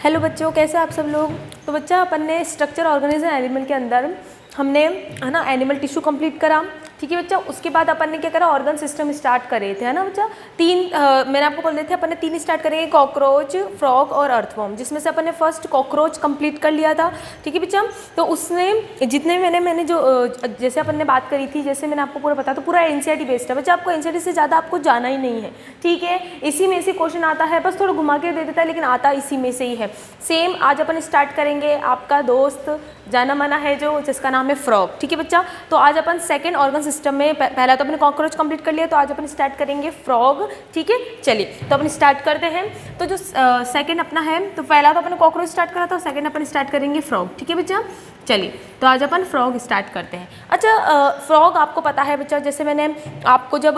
Hello बच्चों, कैसे आप सब लोग। तो बच्चा अपन ने स्ट्रक्चर ऑर्गेनिज्म एनिमल के अंदर हमने है ना एनिमल टिश्यू कंप्लीट करा, ठीक है बच्चा। उसके बाद अपन ने क्या करा, ऑर्गन सिस्टम स्टार्ट करे थे, है ना बच्चा। मैंने आपको बोल दिए थे अपन ने 3 स्टार्ट करेंगे, कॉकरोच, फ्रॉग और अर्थवर्म, जिसमें से अपन ने फर्स्ट कॉकरोच कंप्लीट कर लिया था, ठीक है बच्चा। तो उसने जितने मैंने जो जैसे अपन ने बात करी थी, जैसे मैंने आपको पूरा बताया, तो पूरा एनसीईआरटी बेस्ड है बच्चा। आपको एनसीईआरटी से ज़्यादा आपको जाना ही नहीं है, ठीक है। इसी में से क्वेश्चन आता है, बस थोड़ा घुमा के दे देता है, लेकिन आता इसी में से ही है। सेम आज अपन स्टार्ट करेंगे, आपका दोस्त जाना माना है जो, जिसका नाम है फ्रॉग, ठीक है बच्चा। तो आज अपन सेकंड ऑर्गन सिस्टम में, पहला तो अपने कॉकरोच कंप्लीट कर लिया, तो आज अपन स्टार्ट करेंगे फ्रॉग, ठीक है। चलिए तो अपन स्टार्ट करते हैं। तो जो सेकंड अपना है, तो पहला तो अपन कॉकरोच स्टार्ट करा था, सेकंड अपन स्टार्ट करेंगे फ्रॉग, ठीक है बच्चा। चलिए तो आज अपन फ्रॉग स्टार्ट करते हैं। अच्छा, फ्रॉग आपको पता है बच्चा, जैसे मैंने आपको जब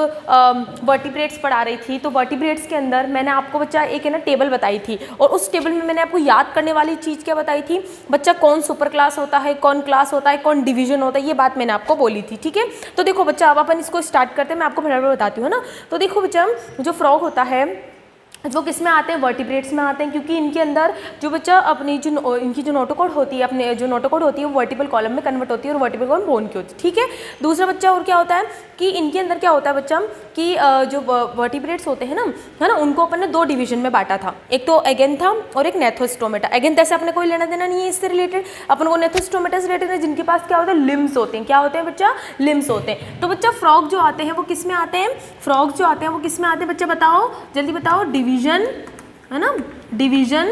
वर्टिब्रेट्स पढ़ा रही थी, तो वर्टिब्रेट्स के अंदर मैंने आपको बच्चा एक है ना टेबल बताई थी, और उस टेबल में मैंने आपको याद करने वाली चीज़ क्या बताई थी बच्चा, कौन सुपर क्लास होता है, कौन क्लास होता है, कौन डिवीजन होता है, ये बात मैंने आपको बोली थी, ठीक है। तो देखो बच्चा, अब अपन इसको स्टार्ट करते हैं, मैं आपको फटाफट बताती हूँ ना। तो देखो बच्चा, जो फ्रॉग होता है वो किस में आते हैं, वर्टिब्रेट्स में आते हैं, क्योंकि इनके अंदर जो बच्चा अपनी जो इनकी जो नोटोकॉर्ड होती है, अपने जो नोटोकॉर्ड होती है वो वर्टिबल कॉलम में कन्वर्ट होती है, और वर्टिबल कॉलम बोन की होती है, ठीक है। दूसरा बच्चा और क्या होता है कि इनके अंदर क्या होता है बच्चा कि जो वर्टिब्रेट्स होते हैं ना, है ना, उनको अपन ने 2 डिवीजन में बांटा था। एक तो एगेंथा और एक नेथोस्टोमेटा। एगेंथा से अपने कोई लेना देना नहीं है, इससे रिलेटेड अपन को नेथोस्टोमेटा से रिलेटेड है, जिनके पास क्या होता है, लिम्स होते हैं। क्या होते हैं बच्चा, लिम्स होते हैं। तो बच्चा फ्रॉग जो आते हैं वो किस में आते हैं, फ्रॉग जो आते हैं वो किस में आते हैं बच्चा, बताओ जल्दी बताओ। डिवीजन, है ना, डिवीजन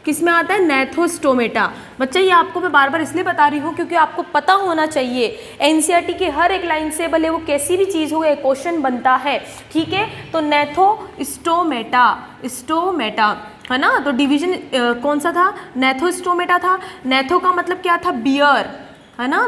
किस में आता है, नेथोस्टोमेटा। बच्चा ये आपको मैं बार बार इसलिए बता रही हूँ क्योंकि आपको पता होना चाहिए, एनसीईआरटी के हर एक लाइन से, भले वो कैसी भी चीज़ हो, एक क्वेश्चन बनता है, ठीक है। तो नेथोस्टोमेटा, स्टोमेटा, है ना। तो डिवीजन कौन सा था, नेथोस्टोमेटा था। नेथो का मतलब क्या था, बियर, है ना,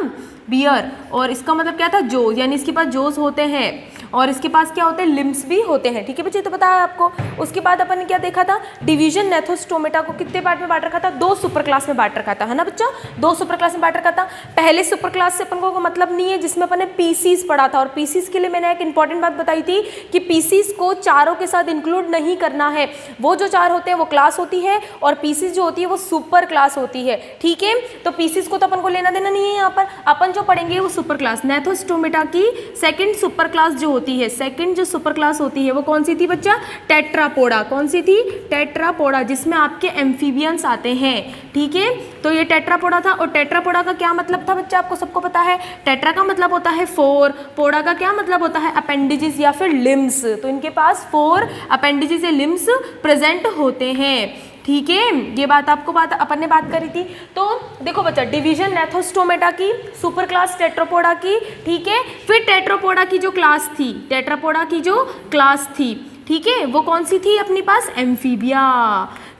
बियर। और इसका मतलब क्या था, जोज, यानी इसके पास जोज होते हैं, और इसके पास क्या होते हैं, लिम्स भी होते हैं, ठीक है बच्चे। तो पता है आपको। उसके बाद अपन ने क्या देखा था, डिवीजन नेथोस्टोमेटा को कितने पार्ट में बांट रखा था, 2 सुपर क्लास में बांट रखा था, है ना बच्चा। 2 सुपर क्लास में बांट रखा था। पहले सुपर क्लास से अपन को मतलब नहीं है, जिसमें अपन ने पीसीस पढ़ा था, और पीसीस के लिए मैंने एक इंपॉर्टेंट बात बताई थी कि पीसीस को चारों के साथ इंक्लूड नहीं करना है। वो जो 4 होते हैं वो क्लास होती है, और पीसीस जो होती है वो सुपर क्लास होती है, ठीक है। तो पीसीस को तो अपन को लेना देना नहीं है। यहाँ पर अपन जो पढ़ेंगे वो सुपर क्लास, नेथोस्टोमेटा की सेकंड सुपर क्लास जो होती है, सेकंड जो सुपर क्लास होती है वो कौन सी थी बच्चा, टेट्रापोडा। कौन सी थी, टेट्रापोडा, जिसमें आपके एम्फीबियंस आते हैं, ठीक है। तो ये टेट्रापोडा था। और टेट्रापोडा का क्या मतलब था बच्चा, आपको सबको पता है। टेट्रा का मतलब होता है 4, पोडा का क्या मतलब होता है, अपेंडिजेस या फिर लिम्स। तो इनके पास 4 अपेंडिजेस या लिम्स प्रेजेंट होते हैं, ठीक है। ये बात आपको अपन ने बात करी थी। तो देखो बच्चा, डिवीजन नेथोस्टोमेटा की, सुपर क्लास टेट्रापोडा की, ठीक है। फिर टेट्रापोडा की जो क्लास थी, टेट्रापोडा की जो क्लास थी, ठीक है, वो कौन सी थी अपने पास, एम्फीबिया।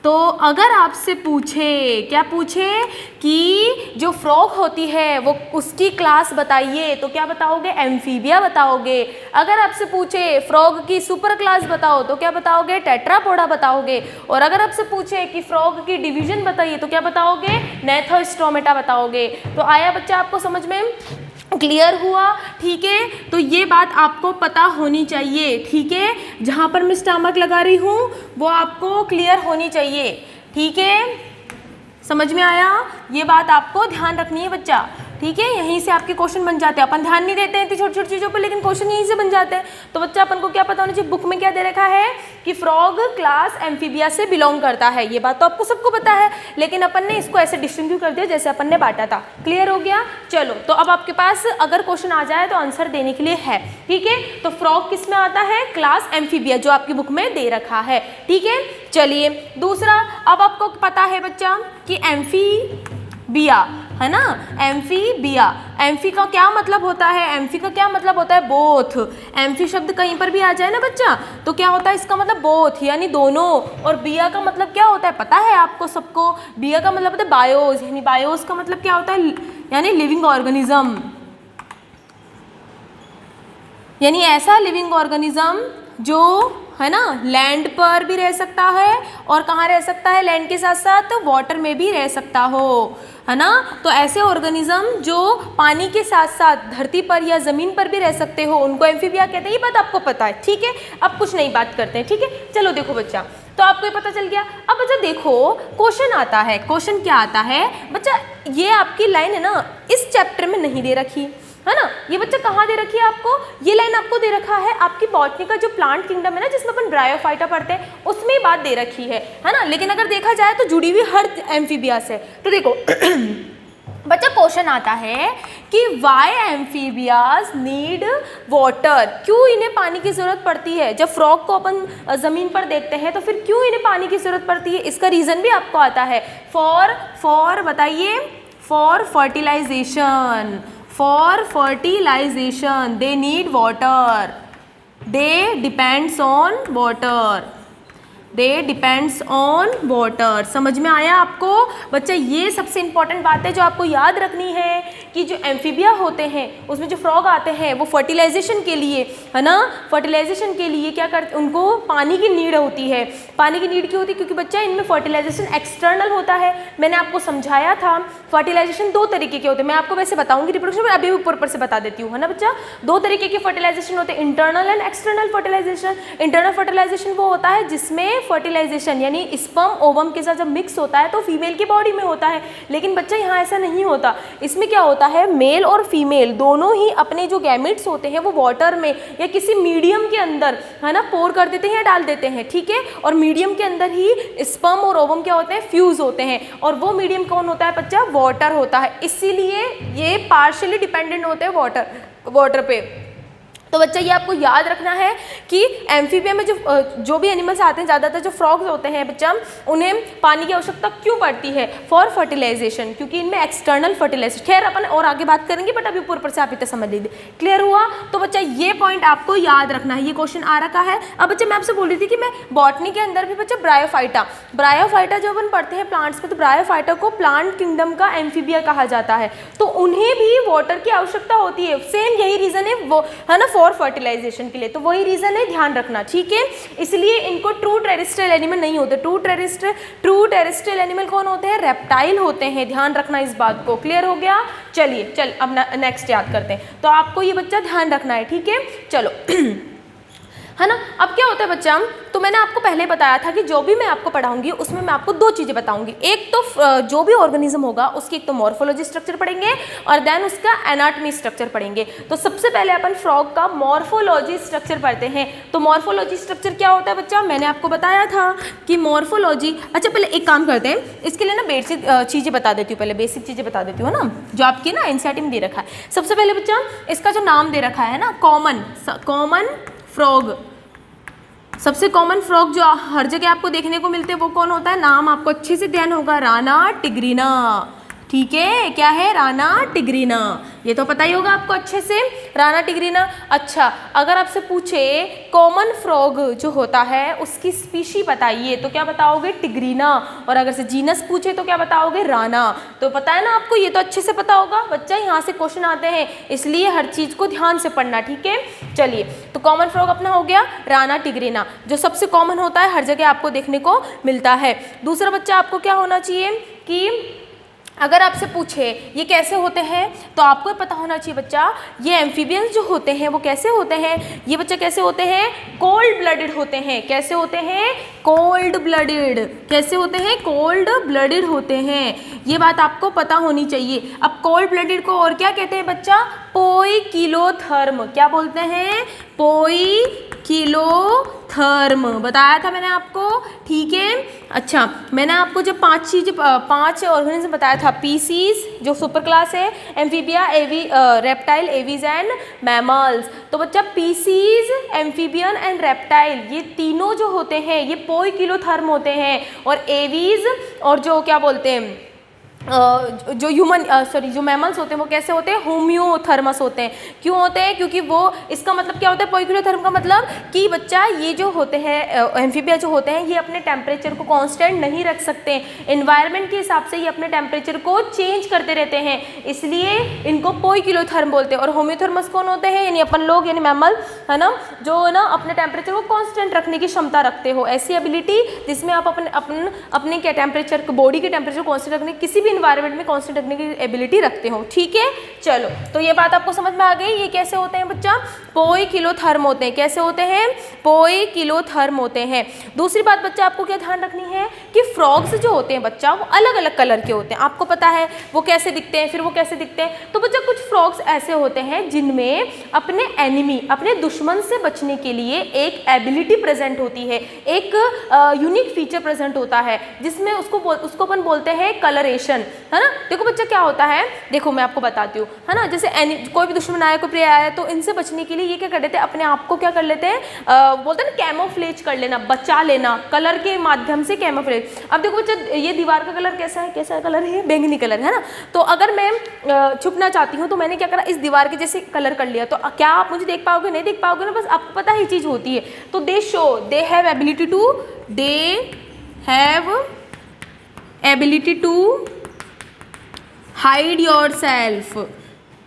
तो अगर आपसे पूछे, क्या पूछे कि जो फ्रॉग होती है वो उसकी क्लास बताइए, तो क्या बताओगे, एम्फीबिया बताओगे। अगर आपसे पूछे फ्रॉग की सुपर क्लास बताओ, तो क्या बताओगे, टेट्रापोडा बताओगे। और अगर आपसे पूछे कि फ्रॉग की डिवीजन बताइए, तो क्या बताओगे, नेथोस्टोमेटा बताओगे। तो आया बच्चा आपको समझ में, क्लियर हुआ, ठीक है। तो ये बात आपको पता होनी चाहिए, ठीक है। जहाँ पर मैं स्टमक लगा रही हूँ वो आपको क्लियर होनी चाहिए, ठीक है। समझ में आया, ये बात आपको ध्यान रखनी है बच्चा, ठीक है। यहीं से आपके क्वेश्चन बन जाते हैं। अपन ध्यान नहीं देते हैं इतनी छोटी छोटी चीज़ों पर, लेकिन क्वेश्चन यहीं से बन जाते हैं। तो बच्चा अपन को क्या पता होना चाहिए, बुक में क्या दे रखा है कि फ्रॉग क्लास एम्फीबिया से बिलोंग करता है। ये बात तो आपको सबको पता है, लेकिन अपन ने इसको ऐसे डिस्टिंग्विश कर दिया जैसे अपन ने बांटा था। क्लियर हो गया। चलो, तो अब आपके पास अगर क्वेश्चन आ जाए तो आंसर देने के लिए है, ठीक है। तो फ्रॉग किस में आता है, क्लास एम्फीबिया, जो आपकी बुक में दे रखा है, ठीक है। चलिए दूसरा, अब आपको पता है बच्चा कि एम्फीबिया, है ना, एम्फीबिया। एम्फी का क्या मतलब होता है, एम्फी का क्या मतलब होता है, बोथ। एम्फी शब्द कहीं पर भी आ जाए ना बच्चा, तो क्या होता है, इसका मतलब बोथ, यानी दोनों। और बिया का मतलब क्या होता है, पता है आपको सबको। बिया का मतलब होता है बायोस, यानी बायोस का मतलब क्या होता है, यानी लिविंग ऑर्गेनिज्म, यानी ऐसा लिविंग ऑर्गेनिज्म जो, है ना, लैंड पर भी रह सकता है और कहाँ रह सकता है, लैंड के साथ साथ वाटर में भी रह सकता हो, है ना। तो ऐसे ऑर्गेनिज्म जो पानी के साथ साथ धरती पर या ज़मीन पर भी रह सकते हो उनको एम्फीबिया कहते हैं। ये बात आपको पता है, ठीक है। अब कुछ नई बात करते हैं, ठीक है। चलो देखो बच्चा, तो आपको ये पता चल गया। अब बच्चा देखो क्वेश्चन आता है, क्वेश्चन क्या आता है बच्चा, ये आपकी लाइन है ना इस चैप्टर में नहीं दे रखी है ना, ये बच्चा कहाँ दे रखी है आपको, ये लाइन आपको दे रखा है आपकी बॉटनी का जो प्लांट किंगडम है ना जिसमें अपन ब्रायोफाइटा पढ़ते हैं उसमें ही बात दे रखी है ना। लेकिन अगर देखा जाए तो जुड़ी हुई हर एम्फीबिया से। तो देखो बच्चा क्वेश्चन आता है कि वाई एम्फीबियाज नीड वाटर, क्यों इन्हें पानी की ज़रूरत पड़ती है। जब फ्रॉग को अपन ज़मीन पर देखते हैं तो फिर क्यों इन्हें पानी की ज़रूरत पड़ती है, इसका रीज़न भी आपको आता है। फॉर बताइए, for fertilisation, for fertilisation they need water, they depends on water, they depends on water. समझ में आया आपको बच्चा, ये सबसे इंपॉर्टेंट बात है जो आपको याद रखनी है कि जो एम्फीबिया होते हैं उसमें जो फ्रॉग आते हैं वो फर्टिलाइजेशन के लिए, है ना, फर्टिलाइजेशन के लिए क्या करते, उनको पानी की नीड होती है। पानी की नीड क्यों होती है, क्योंकि बच्चा इनमें फर्टिलाइजेशन एक्सटर्नल होता है। मैंने आपको समझाया था फर्टिलाइजेशन दो तरीके के होते हैं, मैं आपको वैसे बताऊंगी रिप्रोडक्शन में, अभी ऊपर से बता देती हूँ, है ना बच्चा। दो तरीके के फर्टिलाइजेशन होते हैं, internal and external fertilisation. Internal fertilisation वो होता है जिसमें फर्टिलाइजेशन यानी स्पर्म ओवम के साथ जब मिक्स होता है तो फीमेल की बॉडी में होता है, लेकिन बच्चा यहाँ ऐसा नहीं होता। इसमें क्या होता है, मेल और फीमेल दोनों ही अपने जो गैमेट्स होते हैं वो वाटर में या किसी मीडियम के अंदर, है ना, पोर कर देते हैं या डाल देते हैं, ठीक है। और मीडियम के अंदर ही स्पर्म और ओवम क्या होते हैं, फ्यूज होते हैं, और वो मीडियम कौन होता है बच्चा, वाटर होता है। इसीलिए ये पार्शियली डिपेंडेंट होते हैं वाटर पे। तो बच्चा ये आपको याद रखना है कि एम्फीबिया में जो भी एनिमल्स आते हैं, ज़्यादातर जो फ्रॉग्स होते हैं बच्चा, उन्हें पानी की आवश्यकता क्यों पड़ती है, फॉर फर्टिलाइजेशन, क्योंकि इनमें एक्सटर्नल फर्टिलाइजेशन। खैर अपन और आगे बात करेंगे, बट अभी ऊपर से आप इतना समझ लीजिए। क्लियर हुआ। तो बच्चा ये पॉइंट आपको याद रखना है, ये क्वेश्चन आ रखा है। अब बच्चा मैं आपसे बोल रही थी कि मैं बॉटनी के अंदर भी बच्चा ब्रायोफाइटा जब अपन पढ़ते हैं प्लांट्स में, तो ब्रायोफाइटा को प्लांट किंगडम का एम्फीबिया कहा जाता है। तो उन्हें भी वाटर की आवश्यकता होती है, सेम यही रीज़न है वो, है ना, फॉर फर्टिलाइजेशन के लिए। तो वही रीजन है, ध्यान रखना, ठीक है। इसलिए इनको ट्रू टेरेस्ट्रियल एनिमल नहीं होते। ट्रू टेरेस्ट्रियल एनिमल कौन होते हैं, रेप्टाइल होते हैं। ध्यान रखना इस बात को। क्लियर हो गया। चलिए अब नेक्स्ट याद करते हैं। तो आपको ये बच्चा ध्यान रखना है, ठीक है। चलो है ना। अब क्या होता है बच्चा, तो मैंने आपको पहले बताया था कि जो भी मैं आपको पढ़ाऊंगी उसमें मैं आपको दो चीज़ें बताऊंगी। एक तो जो भी ऑर्गेनिज्म होगा उसकी एक तो मॉर्फोलॉजी स्ट्रक्चर पढ़ेंगे और देन उसका एनाटॉमी स्ट्रक्चर पढ़ेंगे। तो सबसे पहले अपन फ्रॉग का मॉर्फोलॉजी स्ट्रक्चर पढ़ते हैं। तो मॉर्फोलॉजी स्ट्रक्चर क्या होता है बच्चा, मैंने आपको बताया था कि मॉर्फोलॉजी, अच्छा पहले एक काम करते हैं, इसके लिए ना बेसिक चीज़ें बता देती हूँ, पहले बेसिक चीज़ें बता देती हूँ ना, जो आपकी ना एनसीईआरटी में दे रखा है। सबसे पहले बच्चा इसका जो नाम दे रखा है ना, कॉमन फ्रॉग। सबसे कॉमन फ्रॉग जो हर जगह आपको देखने को मिलते हैं वो कौन होता है, नाम आपको अच्छे से ध्यान होगा, राना टिग्रीना। ठीक है, क्या है, राना टिग्रीना। ये तो पता ही होगा आपको अच्छे से, राना टिग्रीना। अच्छा, अगर आपसे पूछे कॉमन फ्रॉग जो होता है उसकी स्पीशी बताइए तो क्या बताओगे, टिग्रीना। और अगर से जीनस पूछे तो क्या बताओगे, राना। तो पता है ना आपको, ये तो अच्छे से पता होगा बच्चा, यहाँ से क्वेश्चन आते हैं, इसलिए हर चीज़ को ध्यान से पढ़ना, ठीक है। चलिए, तो कॉमन फ्रॉग अपना हो गया राना टिग्रीना, जो सबसे कॉमन होता है, हर जगह आपको देखने को मिलता है। दूसरा बच्चा आपको क्या होना चाहिए कि अगर आपसे पूछे ये कैसे होते हैं तो आपको पता होना चाहिए बच्चा, ये एम्फीबियंस जो होते हैं वो कैसे होते हैं, ये बच्चा कैसे होते हैं, कोल्ड ब्लडेड होते हैं। कैसे होते हैं, कोल्ड ब्लडेड। कैसे होते हैं, कोल्ड ब्लडेड होते हैं। ये बात आपको पता होनी चाहिए। अब कोल्ड ब्लडेड को और क्या कहते हैं बच्चा, पोइकिलोथर्म। क्या बोलते हैं, पोइकिलोथर्म। बताया था मैंने आपको, ठीक है। अच्छा, मैंने आपको जब पांच ऑर्गेनिज्म बताया था, पीसीज जो सुपर क्लास है, amphibia, reptile, aves and mammals. तो बच्चा पीसीज, एम्फीबियन एंड रेप्टाइल, ये तीनों जो होते हैं ये पोइकिलोथर्म होते हैं। और एवीज और जो क्या बोलते हैं जो जो मैमल्स होते हैं वो कैसे होते हैं, होम्योथर्मस होते हैं। क्यों होते हैं? क्योंकि वो, इसका मतलब क्या होता है पोइकिलोथर्म का मतलब कि बच्चा ये जो होते हैं एम्फीबिया जो होते हैं ये अपने टेम्परेचर को कांस्टेंट नहीं रख सकते, एनवायरनमेंट के हिसाब से ये अपने टेम्परेचर को चेंज करते रहते हैं, इसलिए इनको पोइकिलोथर्म बोलते हैं। और होम्योथर्मस कौन होते हैं? यानी अपन लोग, यानी मैमल, है ना, जो ना अपने टेम्परेचर को कांस्टेंट रखने की क्षमता रखते हो, ऐसी एबिलिटी जिसमें आप अपने क्या टेम्परेचर, बॉडी के टेम्परेचर को कांस्टेंट रखने, किसी भी इन्वायरमेंट में कांस्टेंट रखने की एबिलिटी रखते हो। ठीक है, चलो, तो ये बात आपको समझ में आ गई। ये कैसे होते हैं बच्चा? पोइकिलोथर्म होते हैं। कैसे होते हैं? पोइकिलोथर्म होते हैं। दूसरी बात बच्चा आपको क्या ध्यान रखनी है कि फ्रॉग्स जो होते हैं बच्चा वो अलग अलग कलर के होते हैं। आपको पता है वो कैसे दिखते हैं, फिर वो कैसे दिखते हैं। तो बच्चा कुछ फ्रॉग्स ऐसे होते हैं जिनमें अपने एनिमी, अपने दुश्मन से बचने के लिए एक एबिलिटी प्रेजेंट होती है, एक यूनिक फीचर प्रेजेंट होता है, जिसमें उसको अपन बोलते हैं कलरेशन, है ना। देखो बच्चा क्या होता है, देखो मैं आपको बताती हूँ, है ना। जैसे कोई भी दुश्मन आया, कोई प्रिय आया, तो इनसे बचने के लिए ये क्या कर लेते हैं, अपने आप को क्या कर लेते हैं, बोलते हैं ना कैमोफ्लेज कर लेना, बचा लेना, कलर के माध्यम से कैमोफ्लेज। अब देखो बच्चा ये दीवार का कलर कैसा है, कैसा कलर है, बैंगनी कलर है ना। तो अगर मैं छुपना चाहती हूँ तो मैंने क्या करा, इस दीवार के जैसे कलर कर लिया, तो क्या आप मुझे देख पाओगे? नहीं देख पाओगे ना, बस आपको पता ही चीज़ होती है। तो they have ability to hide yourself,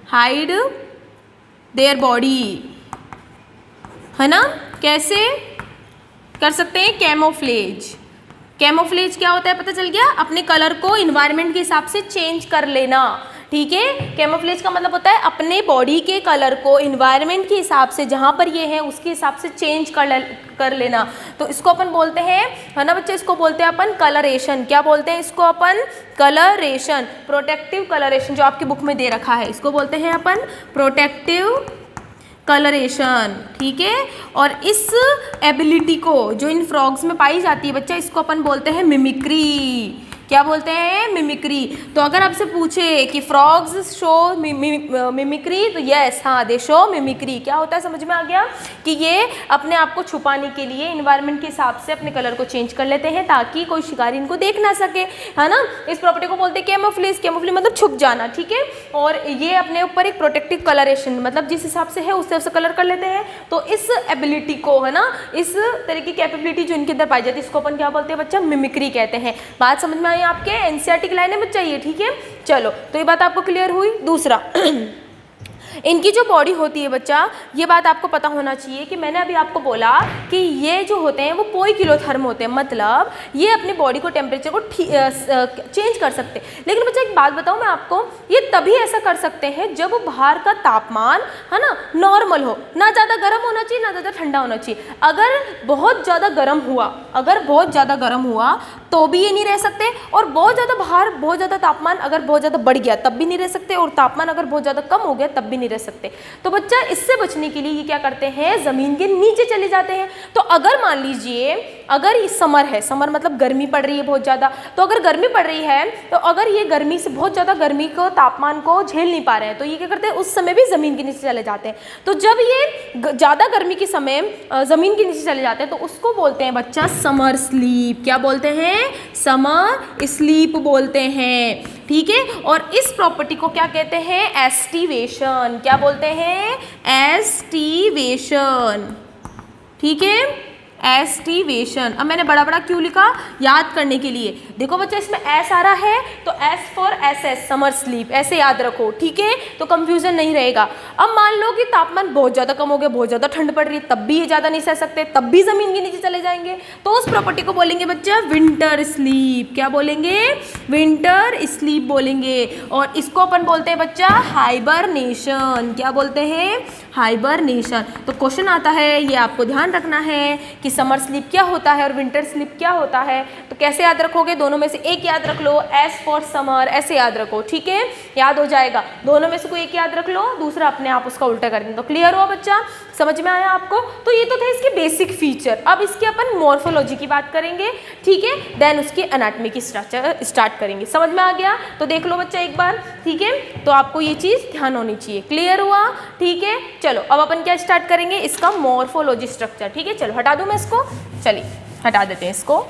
hide their body, है ना। कैसे कर सकते हैं? कैमोफ्लेज। कैमोफ्लेज क्या होता है पता चल गया? अपने कलर को इन्वायरमेंट के हिसाब से चेंज कर लेना। ठीक है, कैमोफ्लेज का मतलब होता है अपने बॉडी के कलर को इन्वायरमेंट के हिसाब से, जहाँ पर ये है उसके हिसाब से चेंज कर लेना। तो इसको अपन बोलते हैं, है ना बच्चे, इसको बोलते हैं अपन कलरेशन। क्या बोलते हैं इसको अपन? कलरेशन, प्रोटेक्टिव कलरेशन, जो आपकी बुक में दे रखा है, इसको बोलते हैं अपन प्रोटेक्टिव कलरेशन। ठीक है, और इस एबिलिटी को जो इन फ्रॉग्स में पाई जाती है बच्चा, इसको अपन बोलते हैं मिमिक्री। क्या बोलते हैं? मिमिक्री। तो अगर आपसे पूछे कि फ्रॉग्स शो मिमिक्री, तो यस, हाँ, दे शो मिमिक्री। क्या होता है, समझ में आ गया? कि ये अपने आप को छुपाने के लिए इन्वायरमेंट के हिसाब से अपने कलर को चेंज कर लेते हैं ताकि कोई शिकारी इनको देख ना सके, है ना। इस प्रॉपर्टी को बोलते हैं कैमोफ्लेज। कैमोफ्लेज मतलब छुप जाना। ठीक है, और ये अपने ऊपर एक प्रोटेक्टिव कलरेशन, मतलब जिस हिसाब से है उस हिसाब से कलर कर लेते हैं। तो इस एबिलिटी को, है ना, इस तरह की कैपेबिलिटी जो इनके अंदर पाई जाती है, इसको अपन क्या बोलते हैं बच्चा? मिमिक्री कहते हैं। बात समझ में आई आपके? एनसीईआरटी की लाइन में बच्चा ये। ठीक है, चलो, तो ये बात आपको क्लियर हुई। दूसरा इनकी जो बॉडी होती है बच्चा, ये बात आपको पता होना चाहिए कि मैंने अभी आपको बोला कि ये जो होते हैं वो पोइकिलोथर्म होते हैं, मतलब ये अपनी बॉडी को टेम्परेचर को चेंज कर सकते हैं। लेकिन बच्चा एक बात बताऊं मैं आपको, ये तभी ऐसा कर सकते हैं जब बाहर का तापमान, है ना, नॉर्मल हो, ना ज़्यादा गर्म होना चाहिए ना ज़्यादा ठंडा होना चाहिए। अगर बहुत ज़्यादा गर्म हुआ तो भी ये नहीं रह सकते, और बहुत ज़्यादा बाहर बहुत ज़्यादा तापमान अगर बहुत ज़्यादा बढ़ गया तब भी नहीं रह सकते, और तापमान अगर बहुत ज़्यादा कम हो गया तब भी नहीं रह सकते। तो बच्चा इससे बचने के लिए ये क्या करते हैं? ज़मीन के नीचे चले जाते हैं। तो अगर मान लीजिए अगर ये समर है, समर मतलब गर्मी पड़ रही है बहुत ज़्यादा, तो अगर गर्मी पड़ रही है तो अगर ये गर्मी से बहुत ज़्यादा गर्मी को, तापमान को झेल नहीं पा रहे हैं, तो ये क्या करते हैं? उस समय भी ज़मीन के नीचे चले जाते हैं। तो जब ये ज़्यादा गर्मी के समय ज़मीन के नीचे चले जाते हैं तो उसको बोलते हैं बच्चा समर स्लीप। क्या बोलते हैं? समर स्लीप बोलते हैं। ठीक है, और इस प्रॉपर्टी को क्या कहते हैं? एस्टिवेशन। क्या बोलते हैं? एस्टिवेशन। ठीक है, एस्टिवेशन। अब मैंने बड़ा बड़ा क्यों लिखा? याद करने के लिए। देखो बच्चा इसमें एस आ रहा है तो S for S, summer sleep, ऐसे याद रखो। ठीक है, तो कंफ्यूजन नहीं रहेगा। अब मान लो कि तापमान बहुत ज़्यादा कम हो गया, बहुत ज़्यादा ठंड पड़ रही है, तब भी ये ज़्यादा नहीं सह सकते, तब भी ज़मीन के नीचे चले जाएंगे, तो उस प्रॉपर्टी को बोलेंगे बच्चा विंटर स्लीप। क्या बोलेंगे? विंटर स्लीप बोलेंगे। और इसको अपन बोलते हैं बच्चा हाइबरनेशन। क्या बोलते हैं? हाइबरनेशन। तो क्वेश्चन आता है, ये आपको ध्यान रखना है कि समर स्लीप क्या होता है और विंटर स्लीप क्या होता है। तो कैसे याद रखोगे? दोनों में से एक याद रख लो, एस फॉर समर, ऐसे याद रखो। ठीक है, याद हो जाएगा। दोनों में से कोई एक याद रख लो, दूसरा अपने आप उसका उल्टा कर देना। तो क्लियर हुआ बच्चा? समझ में आया आपको? तो ये तो थे इसके बेसिक फीचर। अब इसके अपन मॉर्फोलॉजी की बात करेंगे। ठीक है, देन उसकी एनाटॉमी की स्ट्रक्चर स्टार्ट करेंगे। समझ में आ गया? तो देख लो बच्चा एक बार। ठीक है, तो आपको ये चीज़ ध्यान होनी चाहिए। क्लियर हुआ? ठीक है, चलो अब अपन क्या स्टार्ट करेंगे? इसका मॉर्फोलॉजी स्ट्रक्चर। ठीक है, चलो हटा दूं मैं इसको, चलिए हटा देते हैं इसको।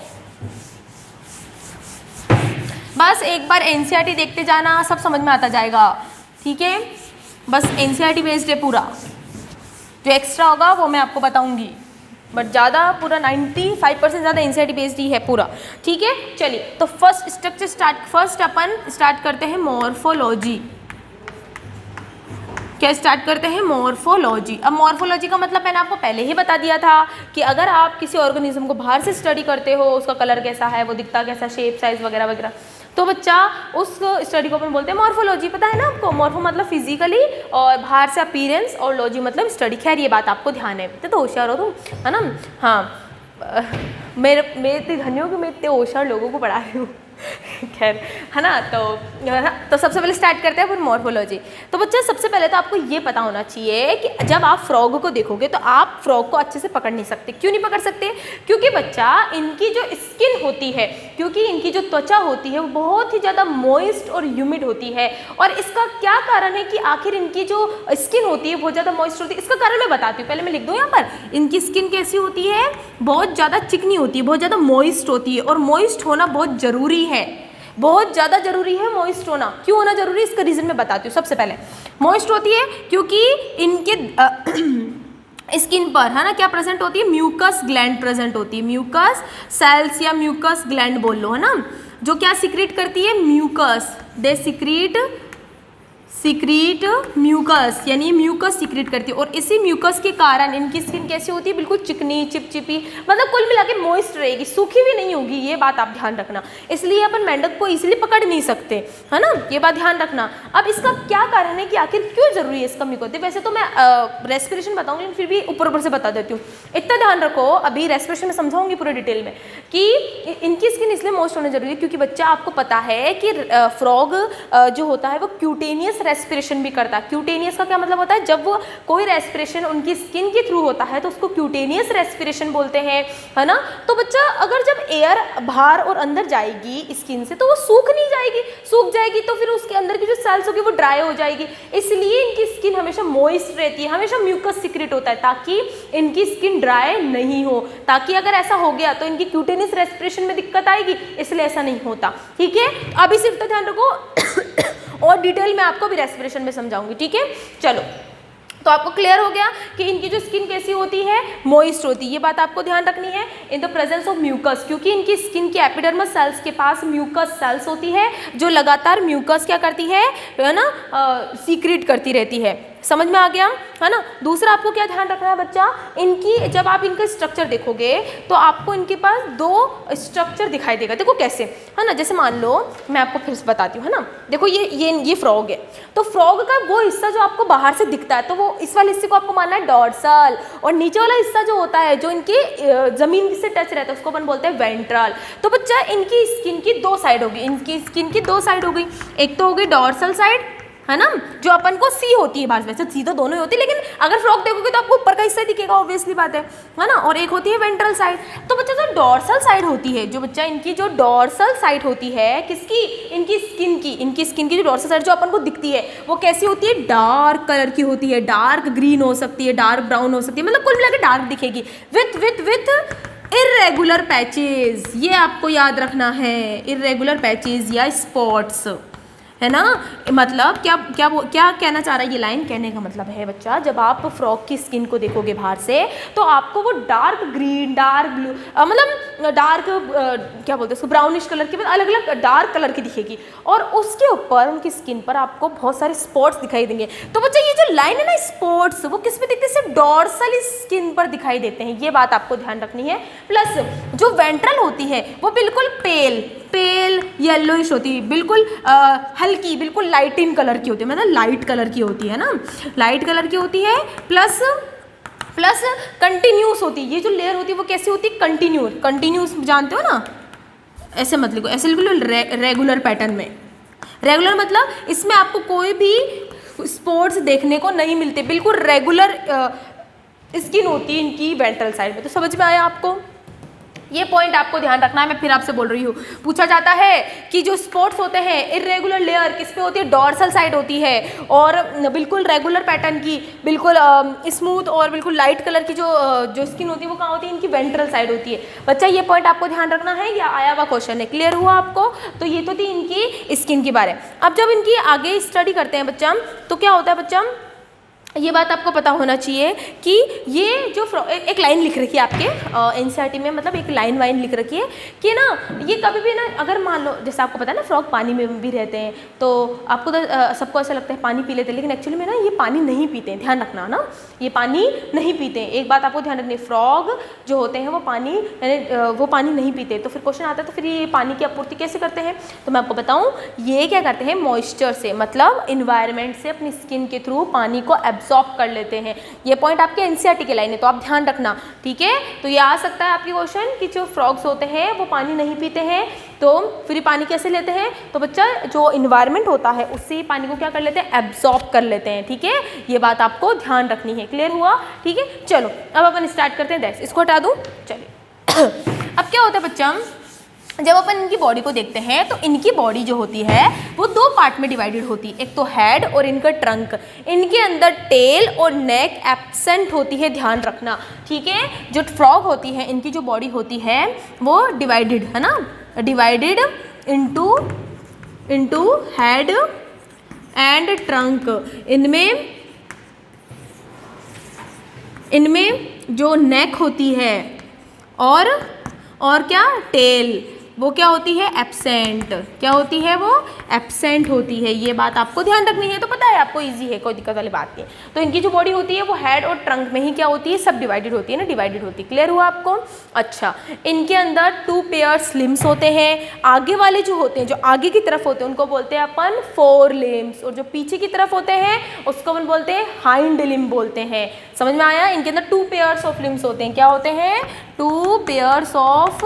बस एक बार एनसीईआरटी देखते जाना, सब समझ में आता जाएगा, ठीक है। बस एनसीईआरटी बेस्ड है पूरा, जो एक्स्ट्रा होगा वो मैं आपको बताऊंगी, बट ज़्यादा पूरा 95% ज़्यादा एनसीईआरटी बेस्ड ही है पूरा, ठीक है। चलिए तो फर्स्ट अपन स्टार्ट करते हैं मॉर्फोलॉजी। क्या स्टार्ट करते हैं? मॉर्फोलॉजी। अब मॉर्फोलॉजी का मतलब मैंने आपको पहले ही बता दिया था कि अगर आप किसी ऑर्गेनिज्म को बाहर से स्टडी करते हो, उसका कलर कैसा है, वो दिखता कैसा, शेप साइज वगैरह वगैरह, तो बच्चा उस स्टडी को अपन बोलते हैं मॉर्फोलॉजी। पता है ना आपको? मॉर्फो मतलब फिजिकली और बाहर से अपीयरेंस, और लॉजी मतलब स्टडी। खैर ये बात आपको ध्यान है, तो होशियार हो तुम, है ना। हाँ, मेरे इतनी धन्य हो कि मैं इतने होशियार लोगों को पढ़ा रही हूँ। खैर, है ना। तो सबसे पहले स्टार्ट करते हैं फिर मॉर्फोलॉजी। तो बच्चा सबसे पहले तो आपको ये पता होना चाहिए कि जब आप फ्रॉग को देखोगे तो आप फ्रॉग को अच्छे से पकड़ नहीं सकते। क्यों नहीं पकड़ सकते? क्योंकि बच्चा इनकी जो स्किन होती है, क्योंकि इनकी जो त्वचा होती है वो बहुत ही ज़्यादा मॉइस्ट और ह्यूमिड होती है। और इसका क्या कारण है कि आखिर इनकी जो स्किन होती है बहुत ज़्यादा मॉइस्ट होती है? इसका कारण मैं बताती हूँ, पहले मैं लिख दूँ यहाँ पर। इनकी स्किन कैसी होती है? बहुत ज़्यादा चिकनी होती है, बहुत ज़्यादा मॉइस्ट होती है, और मॉइस्ट होना बहुत ज़रूरी है, बहुत ज़्यादा जरूरी है मॉइस्ट होना। क्यों होना जरूरी है इसका रीज़न मैं बताती हूँ। सबसे पहले मॉइस्ट होती है क्योंकि इनके स्किन पर, है ना, क्या प्रेजेंट होती है? म्यूकस ग्लैंड प्रेजेंट होती है। म्यूकस सेल्स या म्यूकस ग्लैंड बोल लो, है ना, जो क्या सीक्रेट करती है? म्यूकस। दे सीक्रेट म्यूकस, यानी म्यूकस सीक्रेट करती है। और इसी म्यूकस के कारण इनकी स्किन कैसी होती है? बिल्कुल चिकनी, चिपचिपी, मतलब कुल मिला के मॉइस्ट रहेगी, सूखी भी नहीं होगी। ये बात आप ध्यान रखना। इसलिए अपन मेंढक को इजीली पकड़ नहीं सकते, है ना, ये बात ध्यान रखना। अब इसका क्या कारण है कि आखिर क्यों जरूरी है इसका म्यूकस? वैसे तो मैं रेस्पिरेशन बताऊंगी, लेकिन फिर भी ऊपर से बता देती हूँ। इतना ध्यान रखो, अभी रेस्पिरेशन में समझाऊंगी पूरे डिटेल में कि इनकी स्किन इसलिए मॉइस्ट होना जरूरी है क्योंकि बच्चा आपको पता है कि फ्रॉग जो होता है वो क्यूटेनियस रेस्पिरेशन भी करता है। क्यूटेनियस का क्या मतलब होता है? जब वो कोई रेस्पिरेशन उनकी स्किन के थ्रू होता है तो उसको क्यूटेनियस रेस्पिरेशन बोलते हैं, है ना। तो बच्चा अगर जब एयर बाहर और अंदर जाएगी स्किन से तो वो सूख नहीं जाएगी, सूख जाएगी तो फिर उसके अंदर की जो सेल्स होगी वो ड्राई हो जाएगी। इसलिए इनकी स्किन हमेशा मॉइस्ट रहती है, हमेशा म्यूकस सीक्रेट होता है ताकि इनकी स्किन ड्राई नहीं हो, ताकि अगर ऐसा हो गया तो इनकी क्यूटेनियस रेस्पिरेशन में दिक्कत आएगी, इसलिए ऐसा नहीं होता, ठीक है। अभी सिर्फ तो ध्यान रखो और डिटेल में आपको भी रेस्पिरेशन में समझाऊंगी, ठीक है। चलो, तो आपको क्लियर हो गया कि इनकी जो स्किन कैसी होती है? मॉइस्ट होती है। ये बात आपको ध्यान रखनी है। In the presence of mucus, क्योंकि इनकी स्किन के एपिडर्मस सेल्स के पास म्यूकस सेल्स होती है जो लगातार म्यूकस क्या करती है ना, सीक्रेट करती रहती है। समझ में आ गया, है ना। दूसरा आपको क्या ध्यान रखना है बच्चा? इनकी जब आप इनका स्ट्रक्चर देखोगे तो आपको इनके पास दो स्ट्रक्चर दिखाई देगा। देखो कैसे, है ना। जैसे मान लो मैं आपको फिर से बताती हूँ, है ना। देखो ये फ्रॉग है, तो फ्रॉग का वो हिस्सा जो आपको बाहर से दिखता है तो वो इस वाले हिस्से को आपको मानना है डॉर्सल, और नीचे वाला हिस्सा जो होता है जो इनकी जमीन से टच रहता है उसको अपन बोलते हैं वेंट्रल। तो बच्चा इनकी स्किन की दो साइड होगी, इनकी स्किन की दो साइड हो गई। एक तो हो गई डॉर्सल साइड, है ना, जो अपन को सी होती है बाहर, वैसे सी तो दोनों ही होती है लेकिन अगर फ्रॉग देखोगे तो आपको ऊपर का हिस्सा दिखेगा, ऑब्वियसली बात है ना। और एक होती है वेंट्रल साइड। तो बच्चा जो डॉर्सल साइड होती है, जो बच्चा इनकी जो डॉर्सल साइड होती है किसकी? इनकी स्किन की जो डॉर्सल साइड जो अपन को दिखती है वो कैसी होती है? डार्क कलर की होती है, डार्क ग्रीन हो सकती है, डार्क ब्राउन हो सकती है, मतलब कुल मिला के डार्क दिखेगी विथ इर्रेगुलर पैचेस। ये आपको याद रखना है, इर्रेगुलर पैचेस या स्पॉट्स, है ना। मतलब क्या कहना चाह रहा है ये लाइन? कहने का मतलब है बच्चा, जब आप फ्रॉग की स्किन को देखोगे बाहर से तो आपको वो डार्क ग्रीन, डार्क ब्लू, मतलब डार्क क्या बोलते हैं उसको, ब्राउनिश कलर की, अलग अलग डार्क कलर की दिखेगी, और उसके ऊपर उनकी स्किन पर आपको बहुत सारे स्पॉट्स दिखाई देंगे। तो बच्चा ये जो लाइन है ना स्पॉट्स, वो किस पे दिखते हैं? सिर्फ डॉर्सल स्किन पर दिखाई देते हैं, ये बात आपको ध्यान रखनी है। प्लस जो वेंट्रल होती है वो बिल्कुल पेल येलोइश होती है, बिल्कुल हल्की, बिल्कुल लाइट इन कलर की होती है, मतलब लाइट कलर की होती है ना, लाइट कलर की होती है। प्लस कंटिन्यूस होती है। ये जो लेयर होती है वो कैसी होती है? कंटिन्यूस जानते हो ना, ऐसे मत लिखो, ऐसे लिखो रेगुलर पैटर्न में। रेगुलर मतलब इसमें आपको कोई भी स्पॉट्स देखने को नहीं मिलते, बिल्कुल रेगुलर स्किन होती है इनकी वेंट्रल साइड में। तो समझ में आया आपको? ये पॉइंट आपको ध्यान रखना है, मैं फिर आपसे बोल रही हूँ। पूछा जाता है कि जो स्पॉट्स होते हैं इरेगुलर लेयर किस पे होती है, डॉर्सल साइड होती है, और बिल्कुल रेगुलर पैटर्न की बिल्कुल स्मूथ और बिल्कुल लाइट कलर की जो स्किन होती है वो कहाँ होती है, इनकी वेंट्रल साइड होती है। बच्चा ये पॉइंट आपको ध्यान रखना है, या आया हुआ क्वेश्चन है, क्लियर हुआ आपको। तो ये तो थी इनकी स्किन के बारे। अब जब इनकी आगे स्टडी करते हैं बच्चा, तो क्या होता है बच्चा, ये बात आपको पता होना चाहिए कि ये जो एक लाइन लिख रखी है आपके एनसीईआरटी में, मतलब एक लाइन वाइन लिख रखी है कि ना ये कभी भी ना, अगर मान लो जैसे आपको पता है ना फ्रॉग पानी में भी रहते हैं, तो आपको तो सबको ऐसा लगता है पानी पी लेते हैं, लेकिन एक्चुअली में ना ये पानी नहीं पीते हैं, ध्यान रखना ना, ये पानी नहीं पीते हैं। एक बात आपको ध्यान रखनी है, फ्रॉग जो होते हैं वो पानी नहीं पीते। तो फिर क्वेश्चन आता है तो फिर ये पानी की आपूर्ति कैसे करते हैं, तो मैं आपको बताऊँ, ये क्या करते हैं, मॉइस्चर से, मतलब इन्वायरमेंट से अपनी स्किन के थ्रू पानी को एब्जॉर्ब कर लेते हैं। ये पॉइंट आपके एनसीईआरटी के लाइन है, तो आप ध्यान रखना, ठीक है। तो ये आ सकता है आपकी क्वेश्चन कि जो फ्रॉग्स होते हैं वो पानी नहीं पीते हैं, तो फिर ये पानी कैसे लेते हैं, तो बच्चा जो इन्वायरमेंट होता है उससे ही पानी को क्या कर लेते हैं, एब्जॉर्ब कर लेते हैं, ठीक है। ये बात आपको ध्यान रखनी है, क्लियर हुआ, ठीक है। चलो अब अपन स्टार्ट करते हैं, दैट्स, इसको हटा दूँ, चलिए। अब क्या होता है बच्चा, जब अपन इनकी बॉडी को देखते हैं तो इनकी बॉडी जो होती है वो दो पार्ट में डिवाइडेड होती है, एक तो हेड और इनका ट्रंक। इनके अंदर टेल और नेक एब्सेंट होती है, ध्यान रखना, ठीक है। जो फ्रॉग होती है इनकी जो बॉडी होती है वो डिवाइडेड है ना, divided into head and trunk. इनमें जो नेक होती है और क्या, टेल, वो क्या होती है, एब्सेंट। क्या होती है वो, एब्सेंट होती है। ये बात आपको ध्यान रखनी है, तो पता है आपको, इजी है, कोई दिक्कत वाली बात नहीं। तो इनकी जो बॉडी होती है वो हेड और ट्रंक में ही क्या होती है, सब डिवाइडेड होती है ना, डिवाइडेड होती है, क्लियर हुआ आपको। अच्छा, इनके अंदर 2 पेयर्स लिम्स होते हैं। आगे वाले जो होते हैं, जो आगे की तरफ होते हैं उनको बोलते हैं अपन 4 लिम्स, और जो पीछे की तरफ होते हैं उसको अपन बोलते हैं हाइंड लिम्ब बोलते हैं। समझ में आया। इनके अंदर 2 पेयर्स ऑफ लिम्स होते हैं। क्या होते हैं, 2 पेयर्स ऑफ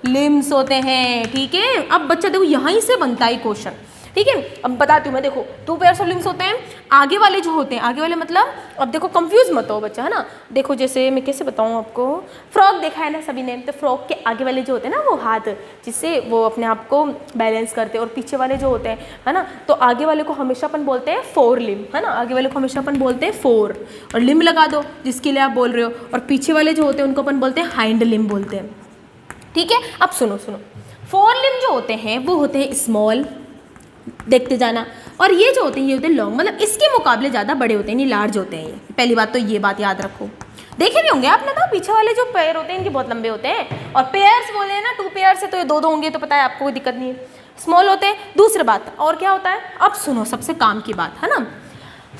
लिम्स होते हैं, ठीक है। अब बच्चा देखो यहीं से बनता है क्वेश्चन, ठीक है। अब बताती हूँ मैं, देखो 2 पेयर्स ऑफ लिम्स होते हैं। आगे वाले जो होते हैं, आगे वाले मतलब, अब देखो कंफ्यूज मत हो बच्चा, है ना। देखो जैसे मैं कैसे बताऊँ आपको, फ्रॉग देखा है ना सभी ने, तो फ्रॉग के आगे वाले जो होते हैं ना वो हाथ, जिससे वो अपने आप को बैलेंस करते हैं, और पीछे वाले जो होते हैं, है ना, तो आगे वाले को हमेशा अपन बोलते हैं 4 लिम्ब, है ना। आगे वाले को हमेशा अपन बोलते हैं 4, और लिम्ब लगा दो जिसके लिए आप बोल रहे हो, और पीछे वाले जो होते हैं उनको अपन बोलते हैं हाइंड लिम्ब बोलते हैं, ठीक है। अब सुनो 4 लिम्ब जो होते हैं वो होते हैं स्मॉल, देखते जाना, और ये जो होते हैं ये होते हैं लॉन्ग, मतलब इसके मुकाबले ज़्यादा बड़े होते हैं, नहीं लार्ज होते हैं ये। पहली बात तो ये बात याद रखो। देखे भी होंगे आपने, तो पीछे वाले जो पैर होते हैं इनके बहुत लंबे होते हैं, और पेयर्स बोले हैं ना, 2 पेयर्स है तो ये 2 होंगे, तो पता है आपको, कोई दिक्कत नहीं है, स्मॉल होते हैं। दूसरी बात और क्या होता है, अब सुनो सबसे काम की बात, है ना।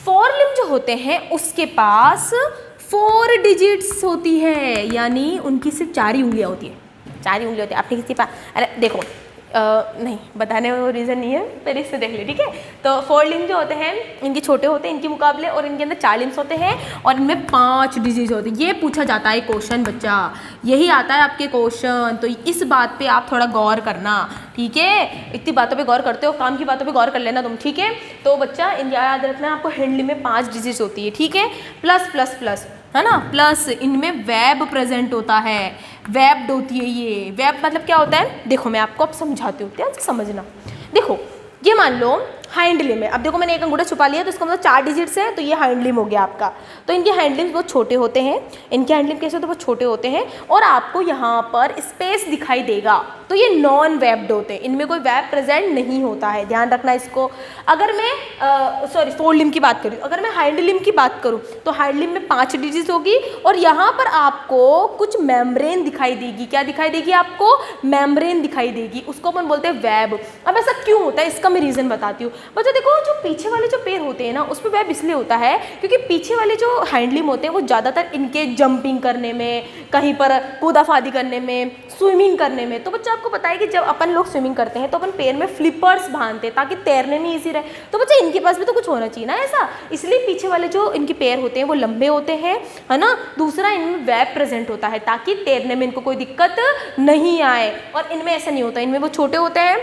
4 लिम्ब जो होते हैं उसके पास 4 डिजिट्स होती है, यानी उनकी सिर्फ 4 ही उंगलियाँ होती है, 4 ही उंगलियाँ होती है। आपने किसी पास, अरे देखो नहीं बताने में वो रीज़न नहीं है, पहले इससे देख ले, ठीक है। तो 4 लिम्ब जो होते हैं इनके छोटे होते हैं इनके मुकाबले, और इनके अंदर 4 लिम्स होते हैं, और इनमें 5 डिजीज होते हैं। ये पूछा जाता है क्वेश्चन बच्चा, यही आता है आपके क्वेश्चन, तो इस बात पे आप थोड़ा गौर करना, ठीक है। इतनी बातों पे गौर करते हो, काम की बातों पे गौर कर लेना तुम, ठीक है। तो बच्चा याद रखना आपको, हैंड लिम्ब में 5 डिजीज होती है, ठीक है। प्लस प्लस प्लस, है ना, प्लस इनमें वेब प्रेजेंट होता है, वेब्ड होती है ये। वेब मतलब क्या होता है, देखो मैं आपको अब समझाती हूँ, ध्यान से समझना। देखो ये मान लो हाइंड लिम्ब है, अब देखो मैंने एक अंगूठा छुपा लिया, तो इसका मतलब 4 डिजिट्स है, तो ये हाइंड लिम्ब हो गया आपका। तो इनके हाइंड लिम्ब बहुत छोटे होते हैं, इनके हाइंड लिम्ब कैसे होते हैं, बहुत छोटे होते हैं, और आपको यहाँ पर स्पेस दिखाई देगा, तो ये नॉन वेब्ड होते हैं, इनमें कोई वेब प्रेजेंट नहीं होता है, ध्यान रखना इसको। अगर मैं 4 लिम्ब की बात करूँ, अगर मैं हाइंड लिम्ब की बात करूँ, तो हाइंड लिम्ब में 5 डिजिट्स होगी, और यहाँ पर आपको कुछ मेम्ब्रेन दिखाई देगी। क्या दिखाई देगी आपको, मेम्ब्रेन दिखाई देगी, उसको अपन बोलते हैं वेब। अब ऐसा क्यों होता है, इसका मैं रीज़न बताती हूँ बच्चा। देखो जो पीछे वाले जो पैर होते हैं ना, उस पर वेब इसलिए होता है क्योंकि पीछे वाले जो हाइंड लिम्ब होते हैं वो ज़्यादातर इनके जंपिंग करने में, कहीं पर कूदाफादी करने में, स्विमिंग करने में। तो बच्चा आपको पता है कि जब अपन लोग स्विमिंग करते हैं तो अपन पैर में फ्लिपर्स बांधते हैं ताकि तैरने में ईजी रहे। तो बच्चा इनके पास भी तो कुछ होना चाहिए ना ऐसा, इसलिए पीछे वाले जो इनके पैर होते हैं वो लंबे होते हैं, है ना। दूसरा इनमें वेब प्रेजेंट होता है ताकि तैरने में इनको कोई दिक्कत नहीं आए, और इनमें ऐसा नहीं होता, इनमें वो छोटे होते हैं,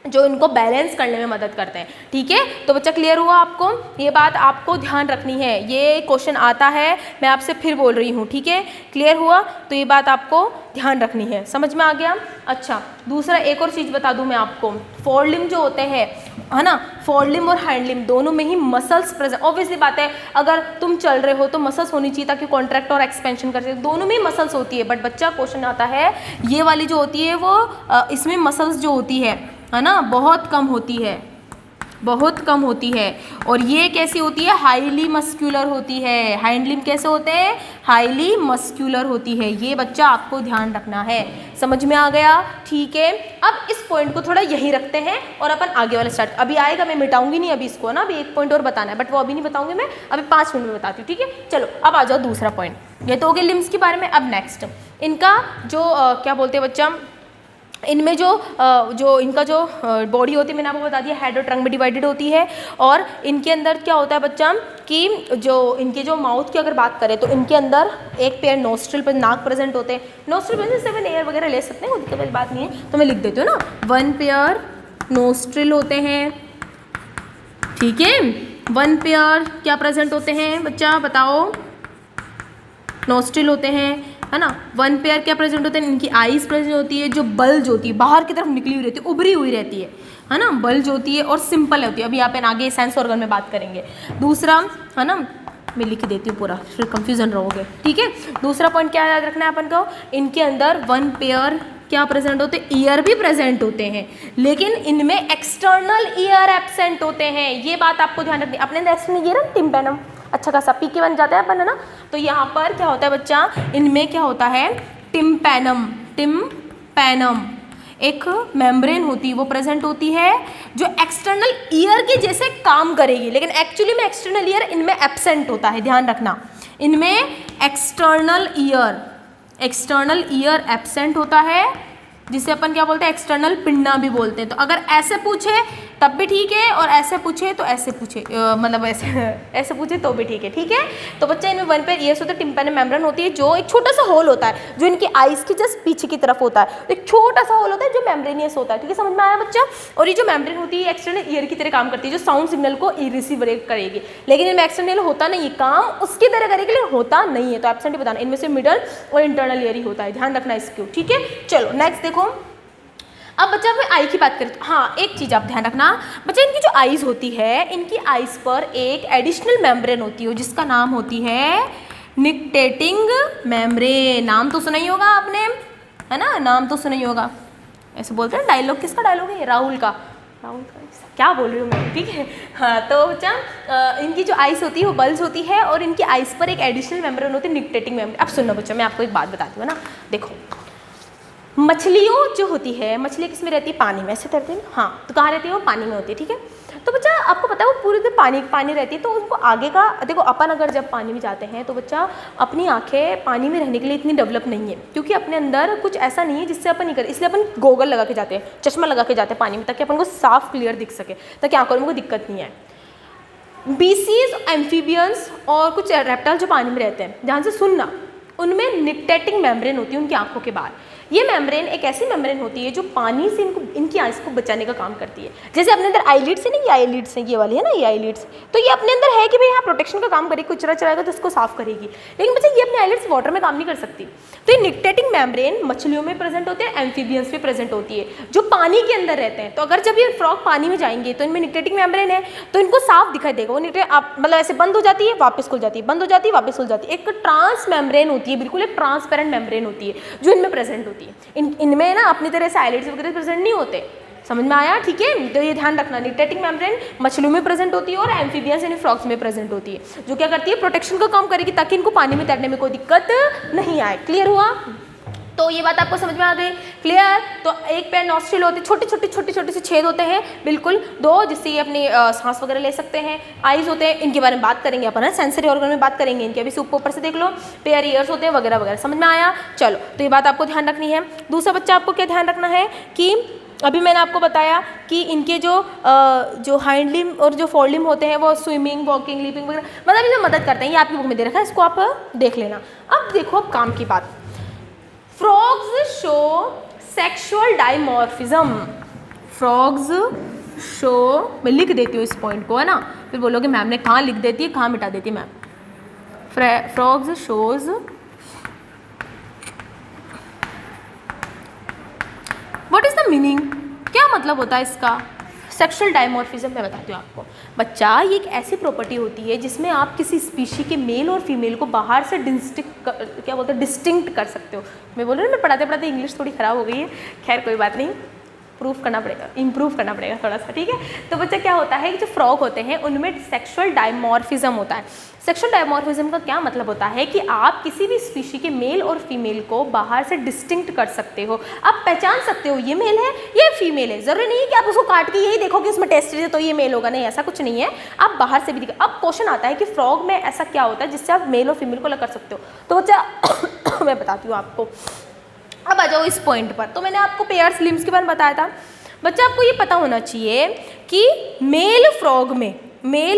जो इनको बैलेंस करने में मदद करते हैं। ठीक है, तो बच्चा क्लियर हुआ आपको? ये बात आपको ध्यान रखनी है, ये क्वेश्चन आता है, मैं आपसे फिर बोल रही हूँ। ठीक है, क्लियर हुआ? तो ये बात आपको ध्यान रखनी है, समझ में आ गया? अच्छा, दूसरा एक और चीज़ बता दूँ मैं आपको, फोर लिम्ब जो होते हैं, है ना, फोर लिम्ब और हैंड लिम्ब दोनों में ही मसल्स प्रेजेंट। ऑब्वियसली बात है, अगर तुम चल रहे हो तो मसल्स होनी चाहिए ताकि कॉन्ट्रैक्ट और एक्सपेंशन कर सके, दोनों में ही मसल्स होती है। बट बच्चा क्वेश्चन आता है, ये वाली जो होती है वो इसमें मसल्स जो होती है ना, बहुत कम होती है, बहुत कम होती है। और ये कैसी होती है? हाईली मस्क्यूलर होती है। हैंड लिम्ब कैसे होते हैं? हाईली मस्क्यूलर होती है। ये बच्चा आपको ध्यान रखना है, समझ में आ गया? ठीक है, अब इस पॉइंट को थोड़ा यहीं रखते हैं और अपन आगे वाला स्टार्ट। अभी आएगा, मैं मिटाऊंगी नहीं अभी इसको ना, अभी एक पॉइंट और बताना है, बट वो अभी नहीं बताऊंगी मैं, अभी 5 मिनट में बताती हूँ। ठीक है, चलो अब आ जाओ दूसरा पॉइंट। ये तो हो गया लिम्ब्स के बारे में। अब नेक्स्ट इनका जो क्या बोलते हैं बच्चा, इनमें जो इनका जो बॉडी होती है, मैंने आपको बता दिया हेड और ट्रंक में डिवाइडेड होती है। और इनके अंदर क्या होता है बच्चा कि जो इनके जो माउथ की अगर बात करें तो इनके अंदर एक पेयर नोस्ट्रिल पर नाक प्रेजेंट होते हैं। नोस्ट्रिल पर जैसे अपन एयर वगैरह ले सकते हैं, कोई दिक्कत वाली बात नहीं है, तो मैं लिख देती हूँ ना, 1 पेयर नोस्ट्रिल होते हैं। ठीक है, 1 पेयर क्या प्रेजेंट होते हैं बच्चा, बताओ? नोस्ट्रिल होते हैं, है ना। 1 पेयर क्या प्रेजेंट होते हैं? इनकी आईज प्रेजेंट होती है, जो बल्ज होती है, बाहर की तरफ निकली हुई रहती है, उभरी हुई रहती है ना, बल्ज होती है और सिंपल होती है। अभी यहाँ पे आगे सेंस ऑर्गन में बात करेंगे। दूसरा, है ना, मैं लिख देती हूँ पूरा, फिर कंफ्यूजन रहोगे। ठीक है, दूसरा पॉइंट क्या याद रखना है अपन को, इनके अंदर 1 पेयर क्या प्रेजेंट होते हैं? ईयर भी प्रेजेंट होते हैं, लेकिन इनमें एक्सटर्नल ईयर एब्सेंट होते हैं। ये बात आपको ध्यान रखनी है। अपने अंदर एक्सटर्नल ईयर है, टिम्पैनम, अच्छा खासा पीके बन जाता है अपन, है ना। तो यहाँ पर क्या होता है बच्चा, इनमें क्या होता है? टिम्पैनम, टिम्पैनम एक मेम्ब्रेन होती है, वो प्रेजेंट होती है, जो एक्सटर्नल ईयर के जैसे काम करेगी, लेकिन एक्चुअली में एक्सटर्नल ईयर इनमें एब्सेंट होता है, ध्यान रखना। इनमें एक्सटर्नल ईयर एब्सेंट होता है, जिसे अपन क्या बोलते हैं? एक्सटर्नल पिंडा भी बोलते हैं। तो अगर ऐसे पूछे तब भी ठीक है, और ऐसे पूछे तो ऐसे पूछे, मतलब ऐसे पूछे तो भी ठीक है। ठीक है, तो बच्चा इनमें 1 पेयर ईयर्स होता है, टिम्पैनम मेम्ब्रेन होती है, जो एक छोटा सा होल होता है, जो इनकी आईज के जस्ट पीछे की तरफ होता है, एक छोटा सा होल होता है जो मेम्ब्रेनियस होता है। ठीक है, समझ में आया बच्चा? और ये जो मेम्ब्रेन होती है एक्सटर्नल ईयर की तरह काम करती है, जो साउंड सिग्नल को रिसीव करेगी, लेकिन इनमें एक्सटर्नल होता नहीं है, काम उसकी तरह करेगी लेकिन होता नहीं है। तो एब्सेंट बताना, इनमें से मिडल और इंटरनल ईयर ही होता है, ध्यान रखना इसको। ठीक है, चलो नेक्स्ट देखो। अब बच्चा अगर आई की बात करें तो हाँ, एक चीज़ आप ध्यान रखना बच्चा, इनकी जो आईज होती है, इनकी आईज पर एक एडिशनल मेम्ब्रेन होती है, जिसका नाम होती है निक्टेटिंग मेम्ब्रेन। नाम तो सुना ही होगा आपने, है ना, नाम तो सुना ही होगा। ऐसे बोलते हैं डायलॉग, किसका डायलॉग है? राहुल का क्या बोल रही हूँ मैं? ठीक है, हाँ। तो बच्चा इनकी जो आइस होती है वो बल्ज होती है, और इनकी आइस पर एक एडिशनल मेम्ब्रेन होती है, निक्टेटिंग मेम्ब्रेन। अब सुनना बच्चा, मैं आपको एक बात बताती हूँ ना, देखो, मछलियों जो होती है, मछली किस में रहती है? पानी में। ऐसे रहती है ना, हाँ, तो कहाँ रहती है? वो पानी में होती है। ठीक है, तो बच्चा आपको पता है वो पूरे दिन पानी रहती है, तो उनको आगे का देखो, अपन अगर जब पानी में जाते हैं तो बच्चा अपनी आंखें पानी में रहने के लिए इतनी डेवलप नहीं है, क्योंकि अपने अंदर कुछ ऐसा नहीं है जिससे अपन नहीं कर, इसलिए अपन गोगल लगा के जाते हैं, चश्मा लगा के जाते हैं पानी में, ताकि अपन को साफ क्लियर दिख सके, ताकि आंखों में कोई दिक्कत नहीं आए। बीसीज, एम्फीबियंस और कुछ रेप्टाइल जो पानी में रहते हैं, ध्यान से सुनना, उनमें निक्टेटिंग मेम्ब्रेन होती है उनकी आंखों के बाहर। ये मेम्ब्रेन एक ऐसी मेम्ब्रेन होती है जो पानी से इनकी आइज को बचाने का काम करती है। जैसे अपने अंदर आईलिड्स है ना, ये आईलिड्स हैं, ये वाली है ना, ये आईलिड्स, तो ये अपने अंदर है कि भाई यहाँ प्रोटेक्शन का काम करेगी, कुछ चलाएगा तो उसको साफ करेगी, लेकिन बच्चा ये अपने आईलिड्स वाटर में काम नहीं कर सकती। तो ये निक्टेटिंग मेम्ब्रेन मछलियों में प्रेजेंट होती है, एम्फीबियंस में प्रेजेंट होती है, जो पानी के अंदर रहते हैं। तो अगर जब ये फ्रॉग पानी में जाएंगे तो इनमें निक्टेटिंग मेम्ब्रेन है, तो इनको साफ दिखाई देगा। वो आप मतलब ऐसे बंद हो जाती है, वापस खुल जाती है, बंद हो जाती है, वापस खुल जाती है। एक ट्रांस मेम्ब्रेन होती है, बिल्कुल एक ट्रांसपेरेंट मेम्ब्रेन होती है, जो इनमें प्रेजेंट होती है। इनमें ना अपनी तरह से आईलिड्स वगैरह प्रेजेंट नहीं होते, समझ में आया? ठीक है, तो ये ध्यान रखना, निक्टेटिंग मेम्ब्रेन मछलियों में प्रेजेंट होती है और एम्फीबियंस यानी फ्रॉग्स में प्रेजेंट होती है, जो क्या करती है? प्रोटेक्शन का काम करेगी, ताकि इनको पानी में तैरने में कोई दिक्कत नहीं आए। क्लियर हुआ? तो ये बात आपको समझ में आ गई? क्लियर? तो एक पेयर नॉस्ट्रिल होते हैं, छोटे से छेद होते हैं, बिल्कुल 2, जिससे ये अपनी सांस वगैरह ले सकते हैं। आइज होते हैं, इनके बारे में बात करेंगे अपन, सेंसरी ऑर्गन में बात करेंगे इनके, अभी से ऊपर से देख लो। पेयर ईयर्स होते हैं वगैरह वगैरह, समझ में आया? चलो, तो ये बात आपको ध्यान रखनी है। दूसरा बच्चा आपको क्या ध्यान रखना है कि अभी मैंने आपको बताया कि इनके जो हाइंड लिम्ब और जो फोर लिम्ब होते हैं वो स्विमिंग, वॉकिंग, लीपिंग वगैरह मतलब इसे मदद करते हैं। ये आपकी बुक में दे रखा है, इसको आप देख लेना। अब देखो, अब काम की बात, frogs show sexual dimorphism. Frogs show, मैं लिख देती हूँ इस पॉइंट को, है ना, फिर बोलोगे मैम ने कहाँ लिख देती है, कहाँ मिटा देती है ma'am. Frogs shows what is the meaning, क्या मतलब होता है इसका। सेक्सुअल डायमॉर्फिज्म मैं बताती हूँ आपको बच्चा, ये एक ऐसी प्रॉपर्टी होती है जिसमें आप किसी स्पीशी के मेल और फीमेल को बाहर से डिस्टिंक्ट कर सकते हो। मैं बोल रही हूँ, मैं पढ़ाते पढ़ाते इंग्लिश थोड़ी ख़राब हो गई है, खैर कोई बात नहीं, प्रूफ करना पड़ेगा, इम्प्रूव करना पड़ेगा थोड़ा सा, ठीक है। तो बच्चा क्या होता है कि जो फ्रॉग होते हैं उनमें सेक्सुअल डायमॉर्फिज्म होता है। सेक्सुअल डायमॉर्फिज्म का क्या मतलब होता है कि आप किसी भी स्पीशी के मेल और फीमेल को बाहर से डिस्टिंक्ट कर सकते हो, आप पहचान सकते हो ये मेल है ये फीमेल है। जरूरी नहीं है कि आप उसको काट के यही देखो कि उसमें टेस्टेड है तो ये मेल होगा, नहीं, ऐसा कुछ नहीं है, आप बाहर से भी दिखा। अब क्वेश्चन आता है कि फ्रॉग में ऐसा क्या होता है जिससे आप मेल और फीमेल को अलग कर सकते हो। तो बच्चा मैं बताती हूँ आपको, अब आ जाओ इस पॉइंट पर। तो मैंने आपको पेयर्स लिम्स के बारे में बताया था बच्चा, आपको ये पता होना चाहिए कि मेल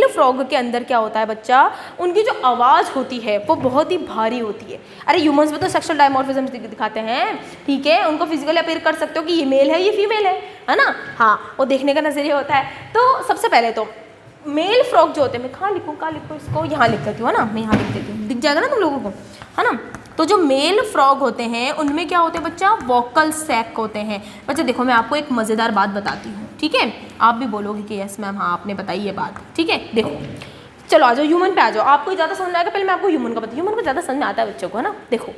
फ्रॉग के अंदर क्या होता है बच्चा, उनकी जो आवाज़ होती है वो बहुत ही भारी होती है। अरे ह्यूमंस में तो सेक्सुअल डायमॉर्फिज्म दिखाते हैं, ठीक है, उनको फिजिकली अपीयर कर सकते हो कि ये मेल है ये फीमेल है ना, हाँ, वो देखने का नजरिया होता है। तो सबसे पहले तो मेल फ्रॉग जो होते हैं, मैं कहाँ लिखूँ इसको, यहाँ लिख देती हूँ, है ना, मैं यहाँ लिख देती हूँ, दिख जाएगा ना तुम लोगों को, है ना। तो जो मेल फ्रॉग होते हैं उनमें क्या होते हैं बच्चा, वोकल सैक होते हैं। बच्चा देखो मैं आपको एक मज़ेदार बात बताती हूँ, ठीक है, आप भी बोलोगे कि यस मैम, हाँ आपने बताई ये बात, ठीक है। देखो चलो आ जाओ ह्यूमन पे आ जाओ, आपको ज़्यादा समझ में आएगा, पहले मैं आपको ह्यूमन का बताती हूँ, ह्यूमन को ज़्यादा समझ में आता है बच्चों को, है ना। देखो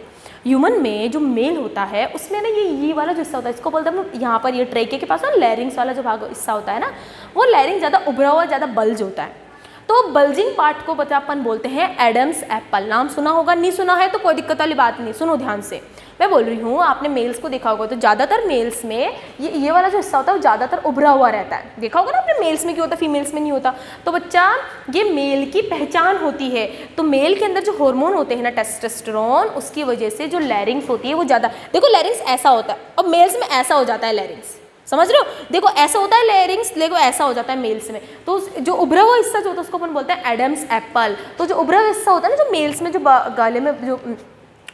ह्यूमन में जो मेल होता है उसमें ना ये वाला जो हिस्सा होता है इसको बोलते हैं यहाँ पर, ये ट्रेके के पास ना लैरिंग्स वाला जो भाग हिस्सा होता है ना, वो लैरिंग्स ज़्यादा उभरा हुआ, ज़्यादा बल्ज होता है। तो बल्जिंग पार्ट को बच्चा अपन बोलते हैं एडम्स एप्पल। नाम सुना होगा, नहीं सुना है तो कोई दिक्कत वाली बात नहीं, सुनो ध्यान से, मैं बोल रही हूँ, आपने मेल्स को देखा होगा तो ज़्यादातर मेल्स में ये वाला जो हिस्सा होता है वो ज़्यादातर उभरा हुआ रहता है, देखा होगा ना आपने, मेल्स में क्यों होता है फीमेल्स में नहीं होता। तो बच्चा ये मेल की पहचान होती है। तो मेल के अंदर जो हार्मोन होते हैं ना टेस्टोस्टेरोन, उसकी वजह से जो लैरिंग्स होती है वो ज़्यादा, देखो लैरिंग्स ऐसा होता है और मेल्स में ऐसा हो जाता है लैरिंग्स, समझ रहे हो, देखो ऐसा होता है लैरिंग्स, देखो ऐसा हो जाता है मेल्स में। तो जो उभरा हुआ हिस्सा जो होता है उसको अपन बोलते हैं एडम्स एप्पल। तो जो उभरा हुआ हिस्सा होता है ना जो मेल्स में, जो गले में जो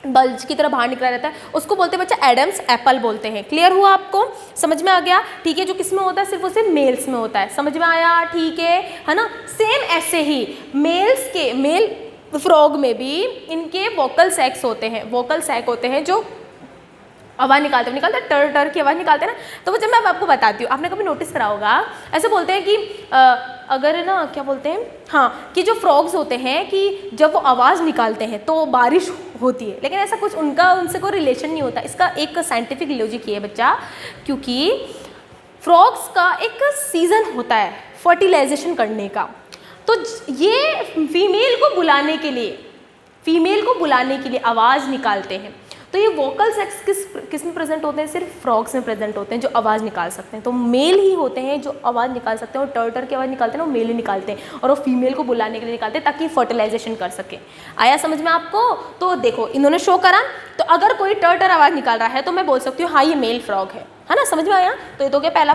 बल्ज की तरह बाहर निकला रहता है, उसको बोलते हैं बच्चा एडम्स एप्पल बोलते हैं। क्लियर हुआ आपको, समझ में आ गया, ठीक है। जो किस में होता है, सिर्फ उसे मेल्स में होता है, समझ में आया, ठीक है ना। सेम ऐसे ही मेल फ्रॉग में भी इनके वोकल सैक्स होते हैं, वोकल सैक होते हैं जो आवाज़ निकालते हैं, टर की आवाज़ निकालते हैं ना। तो वो जब मैं आपको बताती हूँ, आपने कभी नोटिस करा होगा, ऐसे बोलते हैं कि अगर ना क्या बोलते हैं, हाँ, कि जो फ्रॉग्स होते हैं कि जब वो आवाज़ निकालते हैं तो बारिश होती है, लेकिन ऐसा कुछ उनसे कोई रिलेशन नहीं होता। इसका एक साइंटिफिक लॉजिक ये है बच्चा, क्योंकि फ्रॉग्स का एक सीज़न होता है फर्टिलाइजेशन करने का। तो ये फीमेल को बुलाने के लिए आवाज़ निकालते हैं। तो ये वोकल सेक्स किस में प्रेजेंट होते हैं, सिर्फ फ्रॉग्स में प्रेजेंट होते हैं जो आवाज़ निकाल सकते हैं। तो मेल ही होते हैं जो आवाज़ निकाल सकते हैं, और टर की आवाज़ निकालते हैं वो मेल ही निकालते हैं, और वो फीमेल को बुलाने के लिए निकालते हैं ताकि फर्टिलाइजेशन कर सके। आया समझ में आपको। तो देखो इन्होंने शो करा, तो अगर कोई टर आवाज़ निकाल रहा है तो मैं बोल सकती हूँ हाँ ये मेल फ्रॉग है ना, समझ में आया। तो ये तो क्या पहला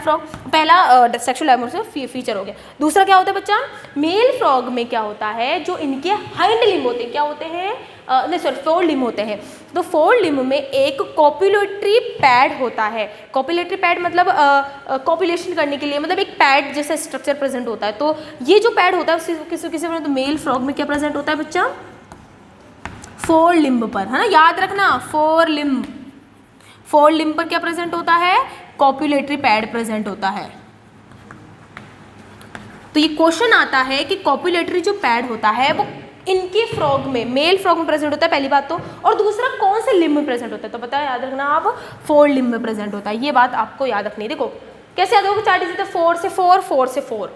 सेक्सुअल डायमॉर्फिज्म फीचर हो गया। दूसरा क्या होता है बच्चा, मेल फ्रॉग में क्या होता है, जो इनके हाइंड लिम्ब होते हैं, क्या होते हैं, नहीं सॉरी, फोर लिम्ब होते हैं। तो फोर लिम्ब में एक कॉपुलेटरी पैड होता है। कॉपुलेटरी पैड मतलब कॉपुलेशन करने के लिए, मतलब एक पैड जैसा स्ट्रक्चर प्रेजेंट होता है। तो ये जो पैड होता है किसी तो मेल फ्रॉग में क्या प्रेजेंट होता है बच्चा, फोर लिम्ब पर, है ना, याद रखना, फोर लिम्ब पर क्या प्रेजेंट होता है, कॉपुलेटरी पैड प्रेजेंट होता है। तो ये क्वेश्चन आता है कि कॉपुलेटरी जो पैड होता है वो इनके फ्रॉग में, मेल फ्रॉग में प्रेजेंट होता है, पहली बात तो, और दूसरा कौन से लिम्ब में प्रेजेंट होता है, तो पता है, याद रखना आप, फोर लिम्ब में प्रेजेंट होता है। ये बात आपको याद रखनी है। देखो कैसे याद होगा, 4 डिजिट, 4 से 4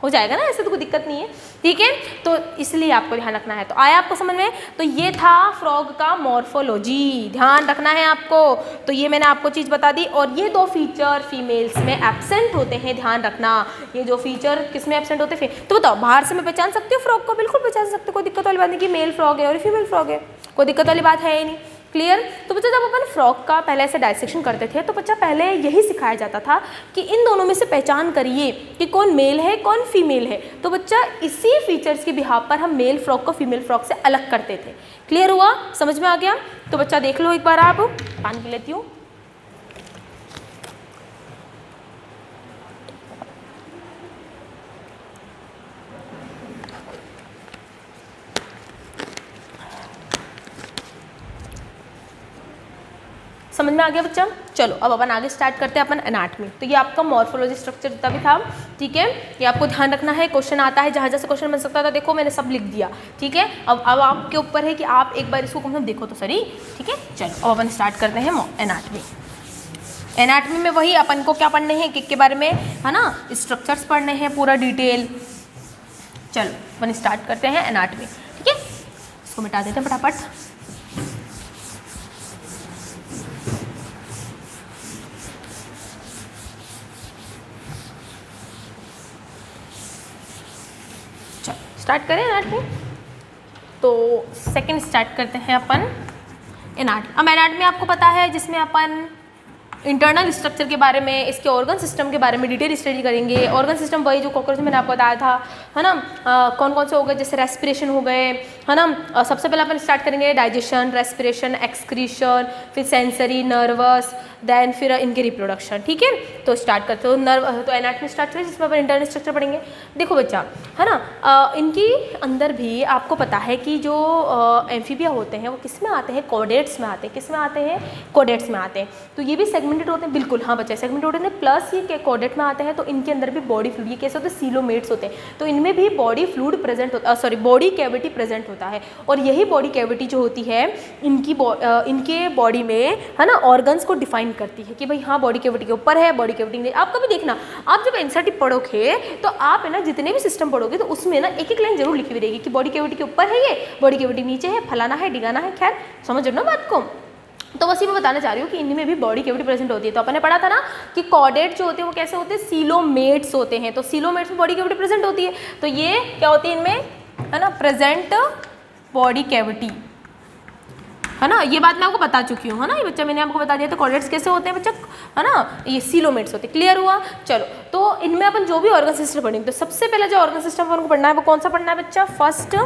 हो जाएगा ना, ऐसे तो कोई दिक्कत नहीं है, ठीक है। तो इसलिए आपको ध्यान रखना है। तो आया आपको समझ में। तो ये था फ्रॉग का मॉर्फोलॉजी, ध्यान रखना है आपको। तो ये मैंने आपको चीज़ बता दी। और ये 2 फीचर फीमेल्स में एब्सेंट होते हैं, ध्यान रखना। ये जो फीचर किस में एब्सेंट होते हैं, तो बताओ, बाहर से मैं पहचान सकती हूँ फ्रॉग को, बिल्कुल पहचान सकते हो, कोई दिक्कत वाली बात नहीं कि मेल फ्रॉग है और फीमेल फ्रॉग है, कोई दिक्कत वाली बात है ही नहीं। क्लियर। तो बच्चा जब अपन फ्रॉग का पहले ऐसे डायसेक्शन करते थे तो बच्चा पहले यही सिखाया जाता था कि इन दोनों में से पहचान करिए कि कौन मेल है कौन फीमेल है। तो बच्चा इसी फीचर्स के बिहाफ पर हम मेल फ्रॉग को फीमेल फ्रॉग से अलग करते थे। क्लियर हुआ, समझ में आ गया। तो बच्चा देख लो एक बार, आप पानी पी लेती हूँ। समझ में आ गया बच्चा? चलो अब अपन आगे स्टार्ट करते हैं अपन एनाटमी। तो ये आपका मॉर्फोलॉजी स्ट्रक्चर जितना भी था, ठीक है, ये आपको ध्यान रखना है। क्वेश्चन आता है, जहाँ जैसे क्वेश्चन बन सकता था, देखो मैंने सब लिख दिया, ठीक है। अब आपके ऊपर है कि आप एक बार इसको कम से कम देखो तो सही, ठीक है। चलो अब अपन स्टार्ट करते हैं एनाटमी। एनाटमी में वही अपन को क्या पढ़ने हैं, किक के बारे में, है ना, स्ट्रक्चर्स पढ़ने हैं पूरा डिटेल। चलो अपन स्टार्ट करते हैं एनाटमी, ठीक है। इसको मिटा देते हैं फटाफट। चलो स्टार्ट करें एनाटमी। तो सेकंड स्टार्ट करते हैं अपन एनाटमी। अब एनाटमी आपको पता है, जिसमें अपन इंटरनल स्ट्रक्चर के बारे में, इसके ऑर्गन सिस्टम के बारे में डिटेल स्टडी करेंगे। ऑर्गन सिस्टम वही जो कॉकरोच मैंने आपको बताया था, है ना, कौन कौन से हो गए, जैसे रेस्पिरेशन हो गए, है ना। सबसे पहले अपन स्टार्ट करेंगे डाइजेशन, रेस्पिरेशन, एक्सक्रीशन, फिर सेंसरी, नर्वस, देन फिर इनके रिप्रोडक्शन, ठीक है। तो स्टार्ट करते हो तो एनाटमी स्टार्ट करें, जिसमें अपन इंटरनल स्ट्रक्चर पढ़ेंगे। देखो बच्चा, है ना, इनकी अंदर भी आपको पता है कि जो एम्फीबिया होते हैं वो किस में आते हैं, कॉडेट्स में आते हैं। किस में आते हैं, कॉडेट्स में आते हैं। तो ये भी सेगमेंटेड होते हैं, बिल्कुल हाँ बच्चा, सेगमेंटेड होते हैं, प्लस ये कॉडेट में आते हैं। तो इनके अंदर भी बॉडी फ्लूइड, ये कैसे होते हैं, सीलोमेट्स होते हैं। तो इनमें भी बॉडी फ्लूइड प्रेजेंट होता है, सॉरी बॉडी कैविटी प्रेजेंट होता है। और यही बॉडी कैविटी जो होती है इनके बॉडी में, है ना, ऑर्गन्स को डिफाइन करती है कि भाई हाँ बॉडी कैविटी के ऊपर है, बॉडी कैविटी। आप कभी देखना, आप जब एनसीईआरटी पढ़ोगे तो आप है ना जितने भी सिस्टम पढ़ोगे तो उसमें ना एक एक लाइन जरूर लिखी हुई रहेगी कि बॉडी कैविटी के ऊपर है, ये बॉडी कैविटी नीचे है, फलाना है, डिगाना है। खैर समझ लो बात को। तो बस ये मैं बताना चाह रही हूँ कि इनमें भी बॉडी कैविटी प्रेजेंट होती है। तो अपन ने पढ़ा था ना कि कॉर्डेट जो होते हैं वो कैसे होते हैं, सीलोमेट्स होते हैं। तो सीलोमेट्स में बॉडी कैविटी प्रेजेंट होती है। तो ये क्या होती है इनमें, है ना, प्रेजेंट बॉडी कैविटी, है ना। ये बात मैं आपको बता चुकी हूँ, है ना, ये बच्चा मैंने आपको बता दिया। तो कॉर्डेट्स कैसे होते हैं बच्चा, है ना, ये सीलोमेट्स होते हैं। क्लियर हुआ? चलो तो इनमें अपन जो भी ऑर्गन सिस्टम पढ़ेंगे, तो सबसे पहले जो ऑर्गन सिस्टम अपन को पढ़ना है वो कौन सा पढ़ना है बच्चा, फर्स्ट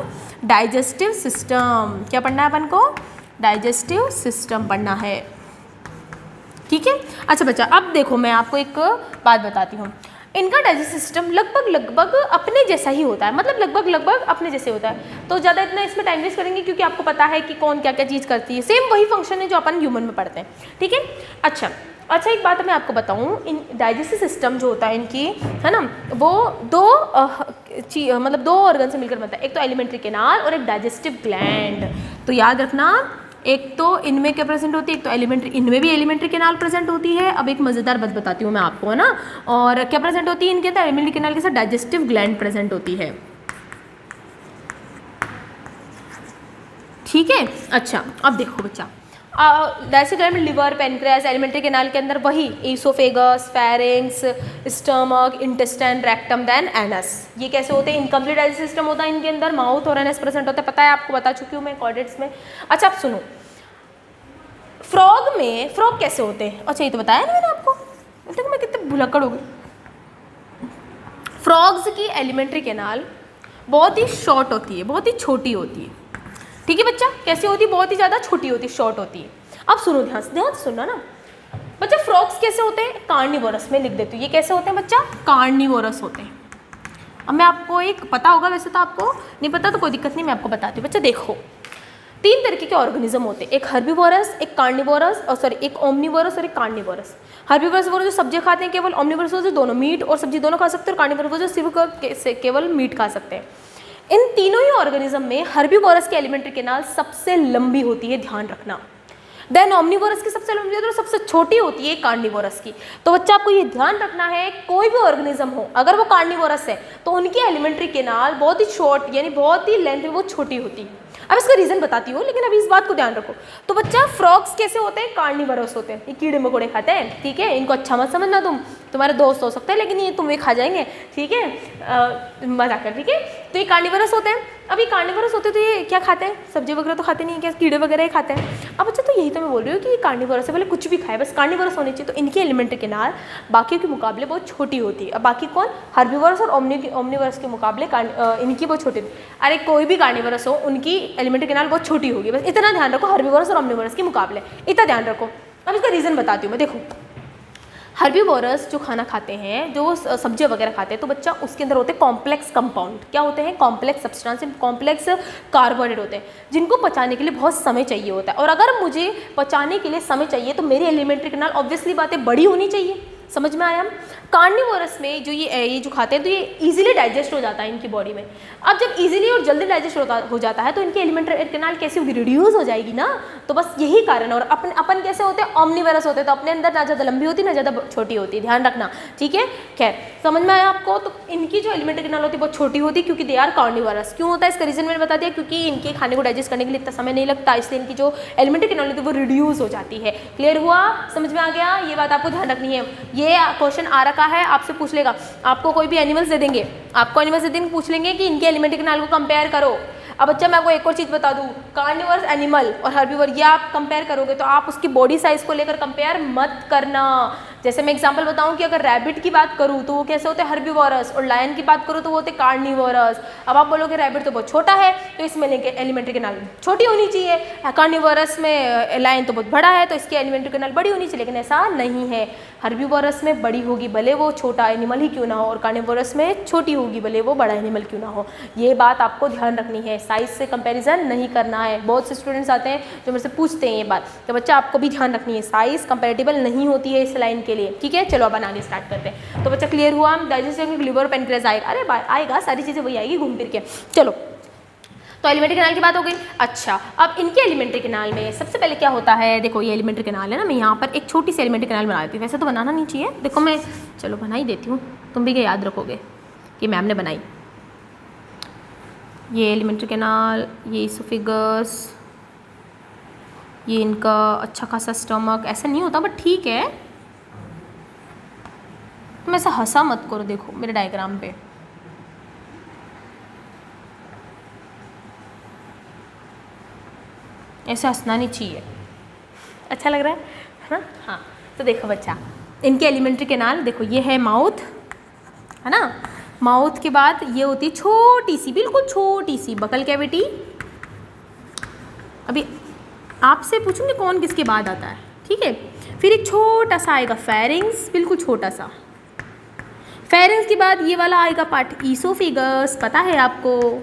डाइजेस्टिव सिस्टम। क्या पढ़ना है अपन को, डाइजेस्टिव सिस्टम पढ़ना है, ठीक है। अच्छा बच्चा, अब देखो मैं आपको एक बात बताती हूँ। इनका डाइजेस्टिव सिस्टम लगभग अपने जैसा ही होता है, मतलब लगभग अपने जैसे होता है। तो ज़्यादा इतना इसमें टाइम वेस्ट करेंगे क्योंकि आपको पता है कि कौन क्या क्या चीज़ करती है। सेम वही फंक्शन है जो अपन ह्यूमन में पढ़ते हैं, ठीक है। अच्छा एक बात मैं आपको बताऊँ, इन डाइजेस्टिव सिस्टम जो होता है इनकी, है ना, वो दो ऑर्गन से मिलकर बनता है। एक तो एलिमेंट्री कैनाल और एक डाइजेस्टिव ग्लैंड। तो याद रखना, एक तो इनमें क्या प्रेजेंट होती है, एक तो एलिमेंट्री, इनमें भी एलिमेंट्री कैनाल प्रेजेंट होती है। अब एक मज़ेदार बात बताती हूँ मैं आपको, है ना। और क्या प्रेजेंट होती है इनके अंदर, एलिमेंट्री कैनाल के साथ डाइजेस्टिव ग्लैंड प्रेजेंट होती है, ठीक है। अच्छा अब देखो बच्चा, डाइजेस्टिव ग्लैंड में लिवर, पेनक्रियास, एलिमेंट्री कैनाल के अंदर वही oesophagus, pharynx, stomach, intestine, rectum, then anus. ये कैसे होते हैं, इनकम्प्लीट डाइजेस्टिव सिस्टम होता है इनके अंदर। माउथ और एनस प्रेजेंट होता है, पता है आपको, बता चुकी हूँ मैं कॉर्डेट्स में। अच्छा अब सुनो, फ्रॉग कैसे होते हैं। अच्छा ये तो बताया ना मैंने आपको, देखो मैं कितने भुलक्कड़ हो गई। फ्रॉग्स की एलिमेंट्री कैनाल बहुत ही शॉर्ट होती है, बहुत ही छोटी होती है, ठीक है बच्चा। कैसी होती है, बहुत ही ज़्यादा छोटी होती है, शॉर्ट होती है। अब सुनो, ध्यान से सुनना ना बच्चा। फ्रॉग्स कैसे होते हैं, कार्निवोरस में लिख देती हूँ। ये कैसे होते हैं बच्चा, कार्निवोरस होते हैं। अब मैं आपको एक पता होगा, वैसे तो आपको नहीं पता तो कोई दिक्कत नहीं, मैं आपको बताती हूँ बच्चा। देखो 3 तरीके के ऑर्गेनिज्म होते हैं, एक हर्बीवोरस, एक कार्निवोरस, और सॉरी एक ओमनीवोरस और एक कार्निवोरस। हर्बीवोरस वो जो सब्जियां खाते हैं केवल, ओमनीवोरस वो जो दोनों मीट और सब्जी दोनों खा सकते हैं, और कार्निवोरस वो जो सिर्फ केवल मीट खा सकते हैं। इन तीनों ही ऑर्गेनिज्म में हर्बीवोरस की एलिमेंट्री कैनाल सबसे लंबी होती है, ध्यान रखना। देन ओमनीवोरस की सबसे लंबी होती है, सबसे छोटी होती है कार्निवोरस की। तो बच्चा आपको ये ध्यान रखना है, कोई भी ऑर्गेनिज्म हो अगर वो कार्निवोरस है तो उनकी एलिमेंट्री कैनाल बहुत ही शॉर्ट, यानी बहुत ही लेंथ में वो छोटी होती है। अब इसका रीजन बताती हूँ, लेकिन अभी इस बात को ध्यान रखो। तो बच्चा फ्रॉग्स कैसे होते हैं, कार्निवोरस होते हैं, ये कीड़े मकोड़े खाते हैं, ठीक है। इनको अच्छा मत समझना, तुम्हारे दोस्त हो सकते हैं लेकिन ये तुम्हें खा जाएंगे, ठीक है, मजाक कर, ठीक है। तो ये कार्निवोरस होते हैं। अब ये कार्निवोरस होते हैं तो ये क्या खाते हैं, सब्जी वगैरह तो खाते नहीं है, क्या कीड़े वगैरह ही खाते हैं। अब अच्छा तो यही तो मैं बोल रही हूँ कि ये कार्निवोरस है, पहले कुछ भी खाए, बस कार्निवोरस होनी चाहिए। तो इनकी एलिमेंट्री कैनाल बाकियों के मुकाबले बहुत छोटी होती है। अब बाकी कौन, हर्बीवोरस और ओमनीवोरस के मुकाबले इनकी बहुत छोटी। अरे कोई भी कार्निवोरस हो उनकी एलिमेंट्री कैनाल बहुत छोटी होगी, बस इतना ध्यान रखो, हर्बीवोरस और ओमनीवोरस के मुकाबले, इतना ध्यान रखो। अब इसका रीज़न बताती हूँ मैं। देखो हर्बीवोरस जो खाना खाते हैं, जो सब्जियां वगैरह खाते हैं, तो बच्चा उसके अंदर होते हैं कॉम्प्लेक्स कंपाउंड। क्या होते हैं? कॉम्प्लेक्स सब्सटेंस, कॉम्प्लेक्स कार्बोहाइड्रेट होते हैं, जिनको पचाने के लिए बहुत समय चाहिए होता है। और अगर मुझे पचाने के लिए समय चाहिए तो मेरी एलिमेंट्री कैनाल ऑब्वियसली बात है बड़ी होनी चाहिए। समझ में आया? कार्निवोरस में जो ये जो खाते हैं तो ये इजीली डाइजेस्ट हो जाता है इनकी बॉडी में। अब जब इजीली और जल्दी डाइजेस्ट हो जाता है तो इनकी एलिमेंट्री कैनाल कैसे होगी? रिड्यूस हो जाएगी ना। तो बस यही कारण। और अपन कैसे होते हैं? ऑमनीवरस होते हैं, तो अपने अंदर ना ज़्यादा लंबी होती ना ज़्यादा छोटी होती, ध्यान रखना, ठीक है। खैर, समझ में आया आपको? तो इनकी जो एलिमेंट्री कैनाल होती है बहुत छोटी होती है क्योंकि दे आर कार्निवोरस। क्यों होता है इसका रीजन मैंने बता दिया, क्योंकि इनके खाने को डाइजेस्ट करने के लिए इतना समय नहीं लगता, इसलिए इनकी जो एलिमेंट्री कैनाल होती है वो रिड्यूस हो जाती है। क्लियर हुआ? समझ में आ गया? ये बात आपको ध्यान रखनी है। ये क्वेश्चन आ रखा है, आपसे पूछ लेगा। आपको कोई भी एनिमल्स दे देंगे, आपको एनिमल्स दे देंगे, पूछ लेंगे कि इनके एलिमेंट्री कैनाल को कंपेयर करो। अब बच्चा मैं आपको एक और चीज़ बता दूं, कार्निवोरस एनिमल और हर्बीवर ये आप कंपेयर करोगे तो आप उसकी बॉडी साइज को लेकर कंपेयर मत करना। जैसे मैं एग्जांपल बताऊं कि अगर रैबिट की बात करूं तो वो कैसे होते हैं? हर्बीवोरस। और लायन की बात करूं तो वो होते हैं कार्निवोरस। अब आप बोलोगे रैबिट तो बहुत छोटा है तो इसमें एलिमेंट्री कैनाल छोटी होनी चाहिए, कार्निवोरस में लायन तो बहुत बड़ा है तो इसकी एलिमेंट्री कैनाल बड़ी होनी चाहिए, लेकिन ऐसा नहीं है। हर्बीवोरस में बड़ी होगी भले वो छोटा एनिमल ही क्यों ना हो, और कार्निवोरस में छोटी होगी भले वो बड़ा एनिमल क्यों ना हो। ये बात आपको ध्यान रखनी है, साइज से कंपैरिजन नहीं करना है। बहुत से स्टूडेंट्स आते हैं जो मेरे से पूछते हैं ये बात, तो बच्चा आपको भी ध्यान रखनी है, साइज कंपैरेटिबल नहीं होती है इस लाइन के लिए, ठीक है। चलो अब आगे स्टार्ट करते हैं। तो बच्चा क्लियर हुआ? डाइजेस्टिव लिवर पेनक्रियाज आएगा, अरे आएगा, सारी चीज़ें वही आएगी घूम फिर के। चलो, तो एलिमेंट्री कैनाल की बात हो गई। अच्छा, अब इनके एलिमेंट्री कैनाल में सबसे पहले क्या होता है? देखो ये एलिमेंट्री कैनाल है ना, मैं यहाँ पर एक छोटी सी एलिमेंट्री कैनाल बना देती हूँ। वैसे तो बनाना नहीं चाहिए, देखो मैं चलो बना ही देती हूँ, तुम भी क्या याद रखोगे कि मैम ने बनाई। ये एलिमेंट्री कैनाल, ये इसोफेगस, ये इनका अच्छा खासा स्टमक, ऐसा नहीं होता बट ठीक है। तुम ऐसा हंसा मत करो, देखो मेरे डायग्राम पे, ऐसे हंसना नहीं चाहिए। अच्छा लग रहा है ना? हाँ, तो देखो बच्चा, इनके एलिमेंट्री कैनाल देखो, ये है माउथ, है ना। माउथ के बाद ये होती है छोटी सी, बिल्कुल छोटी सी बकल कैविटी। अभी आपसे पूछूंगी कौन किसके बाद आता है, ठीक है। फिर एक छोटा सा आएगा फेरिंग्स, बिल्कुल छोटा सा। फेरिंग्स के बाद ये वाला आएगा पार्ट ईसोफेगस, पता है आपको,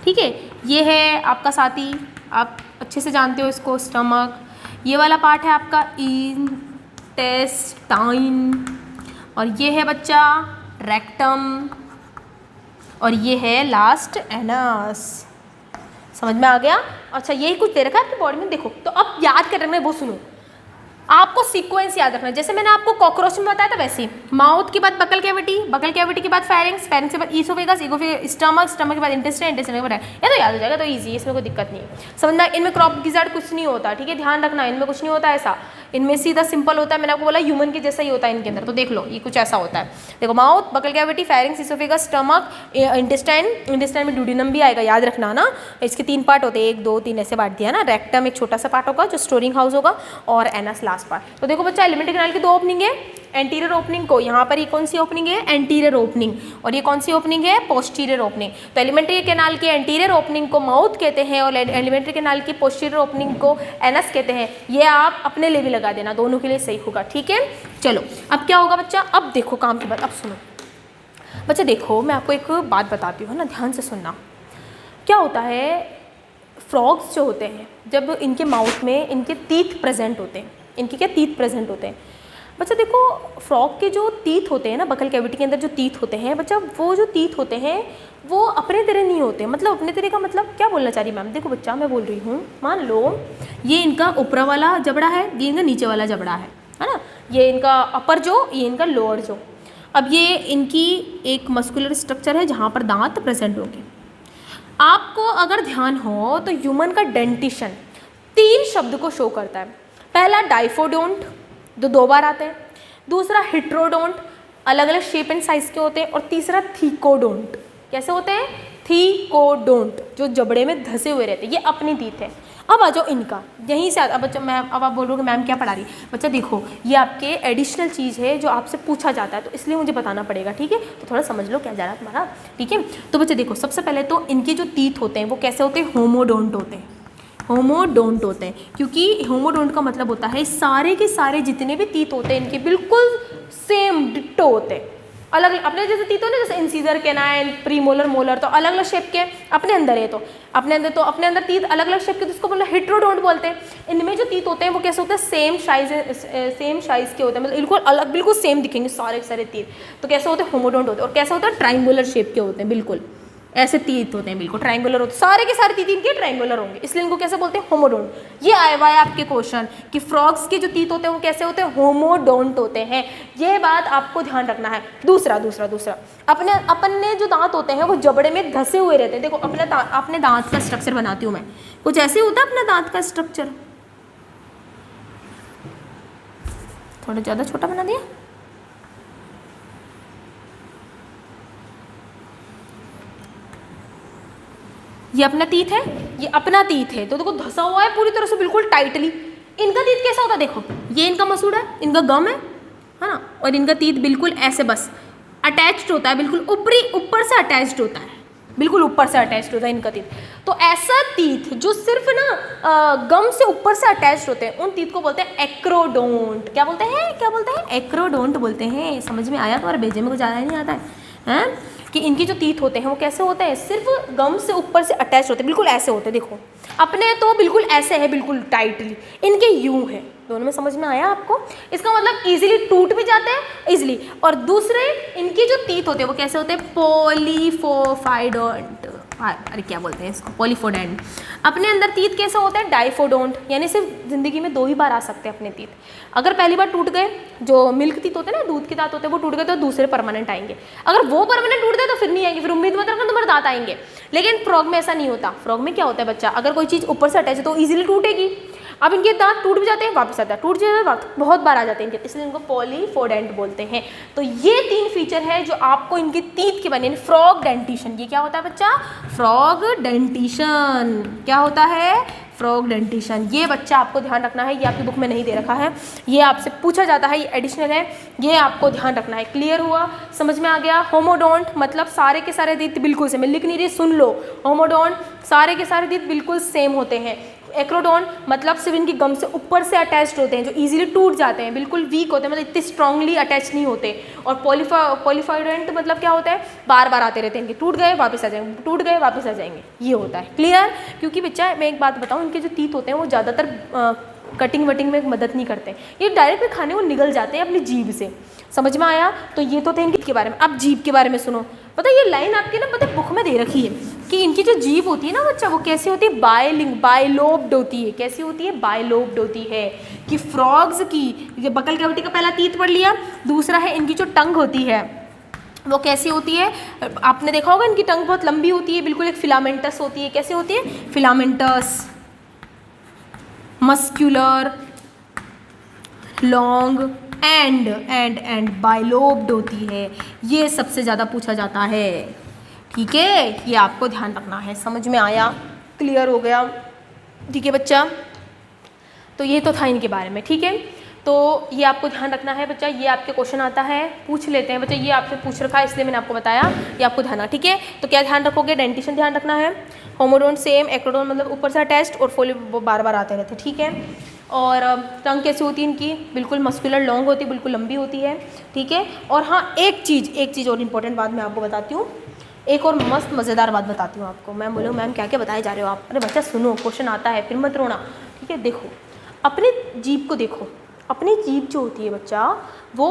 ठीक है। ये है आपका साथी, आप अच्छे से जानते हो इसको, स्टमक। ये वाला पार्ट है आपका इंटेस्टाइन, और ये है बच्चा रेक्टम, और ये है लास्ट एनस। समझ में आ गया? अच्छा, यही कुछ दे रखा है आपकी बॉडी में, देखो। तो अब याद कर रखना है, वो सुनो, आपको सीक्वेंस याद रखना है। जैसे मैंने आपको कॉकरोच में बताया था वैसे, माउथ के बाद बकल कैविटी, बकल कैविटी के बाद फेरिंग्स, फेरिंग्स के बाद ईसोफेगस, स्टमक, स्टमक के बाद इंटेस्टाइन, इंटेस्टाइन के बाद ये तो याद हो जाएगा, तो इजी है, इसमें कोई दिक्कत नहीं है। समझना, इनमें क्रॉप गिजार्ड कुछ नहीं होता, ठीक है, ध्यान रखना, इनमें कुछ नहीं होता ऐसा। इनमें सीधा सिंपल होता है, मैंने आपको बोला ह्यूमन के जैसा ही होता है इनके अंदर। तो देख लो, ये कुछ ऐसा होता है, देखो mouth, buccal cavity, pharynx, oesophagus, stomach, intestine, intestine में ड्यूडेनम भी आएगा, याद रखना ना। इसके 3 पार्ट होते हैं, 1 2 3 ऐसे बांट दिया ना। रेक्टम एक छोटा सा पार्ट होगा जो स्टोरिंग हाउस होगा, और एनस लास्ट पार्ट। तो देखो बच्चा, एलिमेंट्री कैनाल की 2 ओपनिंग है। एंटीरियर ओपनिंग को यहाँ पर ये कौन सी ओपनिंग है? Anterior opening. और ये कौन सी ओपनिंग है? Posterior opening. तो एलिमेंट्री कैनाल की एंटीरियर ओपनिंग को माउथ कहते हैं, और एलिमेंट्री कैनाल की पोस्टीरियर ओपनिंग को एनस कहते हैं। ये आप अपने लिए भी लगा देना, दोनों के लिए सही होगा, ठीक है। चलो, अब क्या होगा बच्चा? अब देखो काम की बात, अब सुनो बच्चा, देखो मैं आपको एक बात बताती हूँ ना, ध्यान से सुनना। क्या होता है, फ्रॉग्स जो होते हैं, जब इनके माउथ में इनके टीथ प्रेजेंट होते हैं, इनके क्या टीथ प्रेजेंट होते हैं बच्चा। देखो फ्रॉग के जो टीथ होते हैं ना, बकल कैविटी के अंदर जो टीथ होते हैं बच्चा, वो जो टीथ होते हैं वो अपने तरह नहीं होते। मतलब अपने तरह का मतलब क्या बोलना चाह रही मैम? देखो बच्चा, मैं बोल रही हूँ, मान लो ये इनका ऊपरा वाला जबड़ा है, ये इनका नीचे वाला जबड़ा है ना। ये इनका अपर जो, ये इनका लोअर जो। अब ये इनकी एक मस्कुलर स्ट्रक्चर है जहाँ पर दांत प्रेजेंट होंगे। आपको अगर ध्यान हो तो ह्यूमन का डेंटिशन 3 शब्द को शो करता है। पहला डाइफोडोंट, जो 2 बार आते हैं। दूसरा हिट्रोडोंट, अलग अलग शेप एंड साइज के होते हैं। और तीसरा थीकोडोंट, कैसे होते हैं? थीकोडोंट, जो जबड़े में धसे हुए रहते हैं, ये अपनी टीथ है। अब आ जाओ इनका, यहीं से अब बच्चा मैम, अब आप बोलोगे मैम क्या पढ़ा रही? बच्चा देखो, ये आपके एडिशनल चीज़ है जो आपसे पूछा जाता है, तो इसलिए मुझे बताना पड़ेगा, ठीक है। तो थोड़ा समझ लो क्या जा रहा है तुम्हारा, ठीक है। तो बच्चा देखो, सबसे पहले तो इनके जो टीथ होते हैं वो कैसे होते हैं? होमोडोंट होते हैं। होमोडोंट होते हैं, क्योंकि होमोडोंट का मतलब होता है सारे के सारे जितने भी तीत होते हैं इनके बिल्कुल सेम डिट्टो होते हैं। अलग अपने जैसे तीत होते हैं, जैसे इंसीजर, कैनाइन, प्रीमोलर, मोलर, तो अलग अलग शेप के अपने अंदर है, तो अपने अंदर तीत अलग अलग शेप के, तो इसको बोला हेट्रोडोंट बोलते हैं। इनमें जो तीत होते हैं वो कैसे होते हैं, सेम साइज के होते हैं, मतलब बिल्कुल अलग, बिल्कुल सेम दिखेंगे सारे के सारे तीत, तो कैसे होते हैं, होमोडोंट होते हैं। और कैसे होता है, ट्राइंगुलर शेप के होते हैं, बिल्कुल ऐसे तीत होते हैं, बिल्कुल ट्राइंगुलर होते हैं, सारे के सारे तीत इनके ट्राइंगुलर होंगे, इसलिए इनको कैसे बोलते हैं, होमोडोंट। ये आया हुआ है आपके क्वेश्चन कि फ्रॉग्स के जो तीत होते हैं वो कैसे होते हैं, होमोडोंट होते हैं। ये बात आपको ध्यान रखना है। दूसरा अपने जो दांत होते हैं वो जबड़े में धसे हुए रहते हैं। देखो अपने दांत का स्ट्रक्चर बनाती हूँ मैं, कुछ ऐसे होता है अपने दांत का स्ट्रक्चर, थोड़ा ज़्यादा छोटा बना दिया। ये अपना तीत है, ये अपना तीत है, तो देखो धसा हुआ है पूरी तरह से बिल्कुल टाइटली। इनका तीत कैसा होता है, देखो ये इनका मसूड़ा है, इनका गम है ना, और इनका तीत बिल्कुल ऐसे बस अटैच्ड होता है, बिल्कुल ऊपर से अटैच्ड होता है, बिल्कुल ऊपर से अटैच्ड होता है इनका तीत। तो ऐसा तीत जो सिर्फ ना गम से ऊपर से अटैच्ड होते हैं, उन तीत को बोलते हैं एक्रोडोंट। क्या बोलते हैं, एक्रोडोंट बोलते हैं। समझ में आया, तुम्हारे भेजे में कुछ ज़्यादा नहीं आता है कि इनकी जो तीत होते हैं वो कैसे होते हैं, सिर्फ गम से ऊपर से अटैच होते हैं, बिल्कुल ऐसे होते हैं। देखो अपने तो बिल्कुल ऐसे है, बिल्कुल टाइटली, इनके यूं है। दोनों में समझ में आया आपको, इसका मतलब इजीली टूट भी जाते हैं इजीली। और दूसरे इनकी जो तीत होते हैं वो कैसे होते हैं, पॉलीफोफाइडोंट, अरे क्या बोलते हैं इसको, पॉलीफोडेंट। अपने अंदर तीत कैसे होते हैं, डाइफोडोंट, यानी सिर्फ जिंदगी में 2 ही बार आ सकते हैं अपने तीत। अगर पहली बार टूट गए, जो मिल्क तीत होते हैं ना, दूध के दांत होते हैं, वो टूट गए तो दूसरे परमानेंट आएंगे। अगर वो परमानेंट टूट गए तो फिर नहीं आएंगे, फिर उम्मीद मत रखना तुम्हारे दांत आएंगे। लेकिन फ्रॉग में ऐसा नहीं होता। फ्रॉग में क्या होता है बच्चा, अगर कोई चीज़ ऊपर से अटैच है तो ईजिली टूटेगी। अब इनके दांत टूट भी जाते हैं, वापस आता है, टूट जाते हैं, वापस बहुत बार आ जाते हैं इनके, इसलिए इनको पॉलीफोडेंट बोलते हैं। तो ये 3 फीचर है जो आपको इनकी तीत के बने, फ्रॉग डेंटिशन। ये क्या होता है बच्चा, फ्रॉग डेंटिशन। क्या होता है, फ्रॉग डेंटिशन। ये बच्चा आपको ध्यान रखना है, ये आपकी बुक में नहीं दे रखा है, ये आपसे पूछा जाता है, ये एडिशनल है, ये आपको ध्यान रखना है। क्लियर हुआ, समझ में आ गया। होमोडोंट मतलब सारे के सारे तीत बिल्कुल सेम, मैं लिख नहीं रही, सुन लो। होमोडोंट सारे के सारे तीत बिल्कुल सेम होते हैं। एक्रोडोंट मतलब सिर्फ इनकी गम से ऊपर से अटैच्ड होते हैं, जो इजीली टूट जाते हैं, बिल्कुल वीक होते हैं, मतलब इतने स्ट्रांगली अटैच नहीं होते। और पॉलीफोडेंट मतलब क्या होता है, बार बार आते रहते हैं, इनके टूट गए वापस आ जाएंगे, टूट गए वापस आ जाएंगे, ये होता है। क्लियर, क्योंकि बच्चा मैं एक बात बताऊँ, इनके जो तीत होते हैं वो ज़्यादातर कटिंग वटिंग में मदद नहीं करते, ये डायरेक्ट खाने को निगल जाते हैं अपनी जीभ से। समझ में आया, तो ये तो थे इनके के बारे में। अब जीभ के बारे में सुनो। पता ये लाइन आपके ना पता बुक में दे रखी है कि इनकी जो जीभ होती है ना बच्चा, वो कैसी होती है, बायलोब्ड होती है। कैसी होती है, बायलोब्ड होती है। कि फ्रॉग्स की बकल कैविटी का पहला तीत पढ़ लिया। दूसरा है इनकी जो टंग होती है वो कैसी होती है, आपने देखा होगा इनकी टंग बहुत लंबी होती है, बिल्कुल एक फिलामेंटस होती है। कैसी होती है, filamentous, muscular, long and bilobed होती है। ये सबसे ज़्यादा पूछा जाता है, ठीक है, ये आपको ध्यान रखना है। समझ में आया, क्लियर हो गया, ठीक है बच्चा। तो ये तो था इनके बारे में, ठीक है। तो ये आपको ध्यान रखना है बच्चा, ये आपके क्वेश्चन आता है, पूछ लेते हैं बच्चा, ये आपसे पूछ रखा है इसलिए मैंने आपको बताया, ये आपको ध्यान, ठीक है। तो क्या ध्यान रखोगे, डेंटिशन ध्यान रखना है, होमोडोंट सेम, एक्रोडोंट मतलब ऊपर से अटैच्ड, और फोली वो बार बार आते रहते हैं, ठीक है। और टंग कैसी होती है इनकी, बिल्कुल मस्कुलर लॉन्ग होती है, बिल्कुल लंबी होती है, ठीक है। और हाँ एक चीज़ और इम्पोर्टेंट बात मैं आपको बताती हूँ, एक और मस्त मज़ेदार बात बताती हूँ आपको। मैम बोलो मैम क्या क्या बताए जा रहे हो आप, अरे बच्चा सुनो, क्वेश्चन आता है फिर मत रोना, ठीक है। देखो अपनी जीभ को देखो, अपनी जीभ जो होती है बच्चा, वो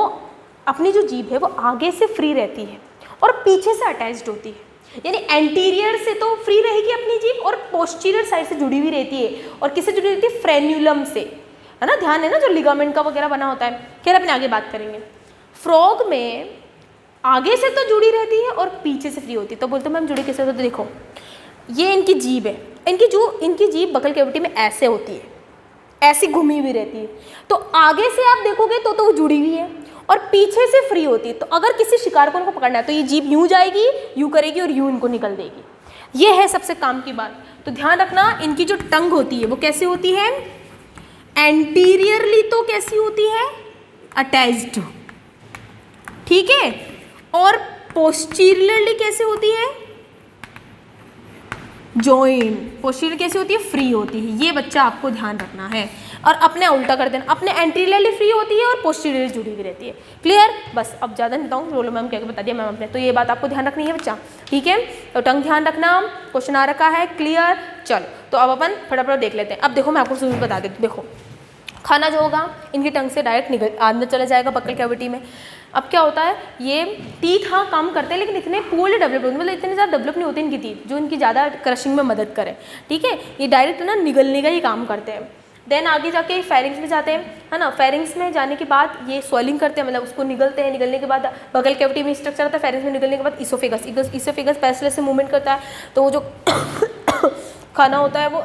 अपनी जो जीभ है वो आगे से फ्री रहती है और पीछे से अटैच्ड होती है। यानी एंटीरियर से तो फ्री रहेगी अपनी जीभ, और पोस्टीरियर साइड से जुड़ी हुई रहती है। और किससे जुड़ी रहती है, फ्रेन्यूलम से, है ना, ध्यान है ना, जो लिगामेंट का वगैरह बना होता है। खैर अपने आगे बात करेंगे। फ्रॉग में आगे से तो जुड़ी रहती है और पीछे से फ्री होती है। तो बोलते मैम जुड़ी कैसे होती है, तो देखो ये इनकी जीभ है, इनकी जीभ बकल कैविटी में ऐसे होती है, ऐसी घुमी हुई रहती है। तो आगे से आप देखोगे तो वो जुड़ी हुई है, और पीछे से फ्री होती है। तो अगर किसी शिकार को उनको पकड़ना है तो ये जीभ यूं जाएगी, यूं करेगी और यूं इनको निकल देगी। ये है सबसे काम की बात। तो ध्यान रखना, इनकी जो टंग होती है वो कैसी होती है, एंटीरियरली तो कैसी होती है, अटैच्ड, ठीक है। और पोस्टीरियरली कैसे होती है, जॉइन, पोस्टीरियर कैसी होती है, फ्री होती है, ये बच्चा आपको ध्यान रखना है। और अपने उल्टा कर देना, अपने एंटीरियरली फ्री होती है और पोस्टीरियर जुड़ी हुई रहती है। क्लियर? बस अब ज़्यादा नहीं बताऊँ, रोलो मैम क्या बता दिया मैम अपने, तो ये बात आपको ध्यान रखनी है बच्चा, ठीक है। तो टंग ध्यान रखना, क्वेश्चन आ रखा है, क्लियर। चलो तो अब अपन फटाफट देख लेते हैं। अब देखो मैं आपको शुरू बता देती हूँ, देखो खाना जो होगा इनकी टंग से डायरेक्ट निकल अंदर चला जाएगा बक्कल कैविटी में। अब क्या होता है, ये टीथ हाँ काम करते हैं लेकिन इतने पूर्ली डेवलप होते, मतलब इतने ज़्यादा डेवलप नहीं होते इनकी टीथ जो इनकी ज़्यादा क्रशिंग में मदद करें, ठीक है। ये डायरेक्ट ना निगलने का ही काम करते हैं। देन आगे जाके फेरिंग्स में जाते हैं, है ना। फेरिंग्स में जाने के बाद ये स्वेलिंग करते हैं, मतलब उसको निगलते हैं। निगलने के बाद बगल कैविटी में स्ट्रक्चर होता है, फेरिंग्स में निगलने के बाद इसोफेगस पैसलेस से मूवमेंट करता है, तो वो जो खाना होता है वो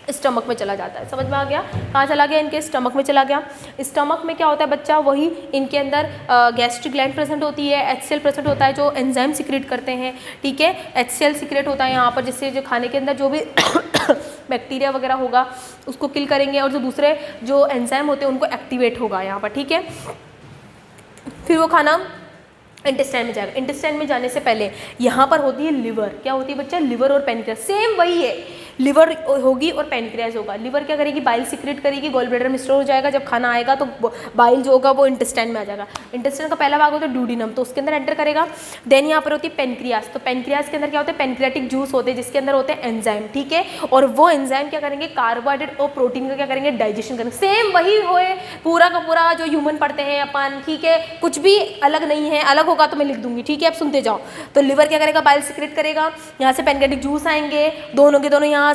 स्टमक में चला जाता है। समझ में आ गया? कहाँ चला गया? इनके स्टमक में चला गया। स्टमक में क्या होता है बच्चा, वही इनके अंदर गैस्ट्रिक ग्लैंड प्रेजेंट होती है, HCl प्रेजेंट होता है जो एंजाइम सिक्रेट करते हैं, ठीक है। HCl सिक्रेट होता है यहाँ पर, जिससे जो खाने के अंदर जो भी बैक्टीरिया वगैरह होगा उसको किल करेंगे, और जो दूसरे जो एंजाइम होते हैं उनको एक्टिवेट होगा यहाँ पर, ठीक है। फिर वो खाना इंटेस्टाइन में जाएगा। इंटेस्टाइन में जाने से पहले यहाँ पर होती है लिवर। क्या होती है बच्चा? लिवर और पेनक्रियाज, सेम वही है, लिवर होगी और पेनक्रियाज होगा। लिवर क्या करेगी? बाइल सिक्रेट करेगी, गॉल ब्लैडर में स्टोर हो जाएगा। जब खाना आएगा तो बाइल जो होगा वो इंटेस्टाइन में आ जाएगा। इंटेस्टाइन का पहला भाग होता है ड्यूडिनम, तो उसके अंदर एंटर करेगा। देन यहाँ पर होती है पेनक्रियाज, तो पेनक्रियाज के अंदर क्या होता है? पेनक्रियाटिक जूस होते हैं जिसके अंदर होते हैं एंजाइम, ठीक है। और वो एंजाइम क्या करेंगे? कार्बोहाइड्रेट और प्रोटीन का क्या करेंगे? डाइजेशन करेंगे। सेम वही होए पूरा का पूरा जो ह्यूमन पढ़ते हैं अपन, ठीक है। कुछ भी अलग नहीं है, अलग होगा तो मैं लिख दूंगी, ठीक है। अब सुनते जाओ। तो लिवर क्या करेगा? बाइल सिक्रेट करेगा, यहाँ से पेनक्रियाटिक जूस आएंगे, दोनों के दोनों यहाँ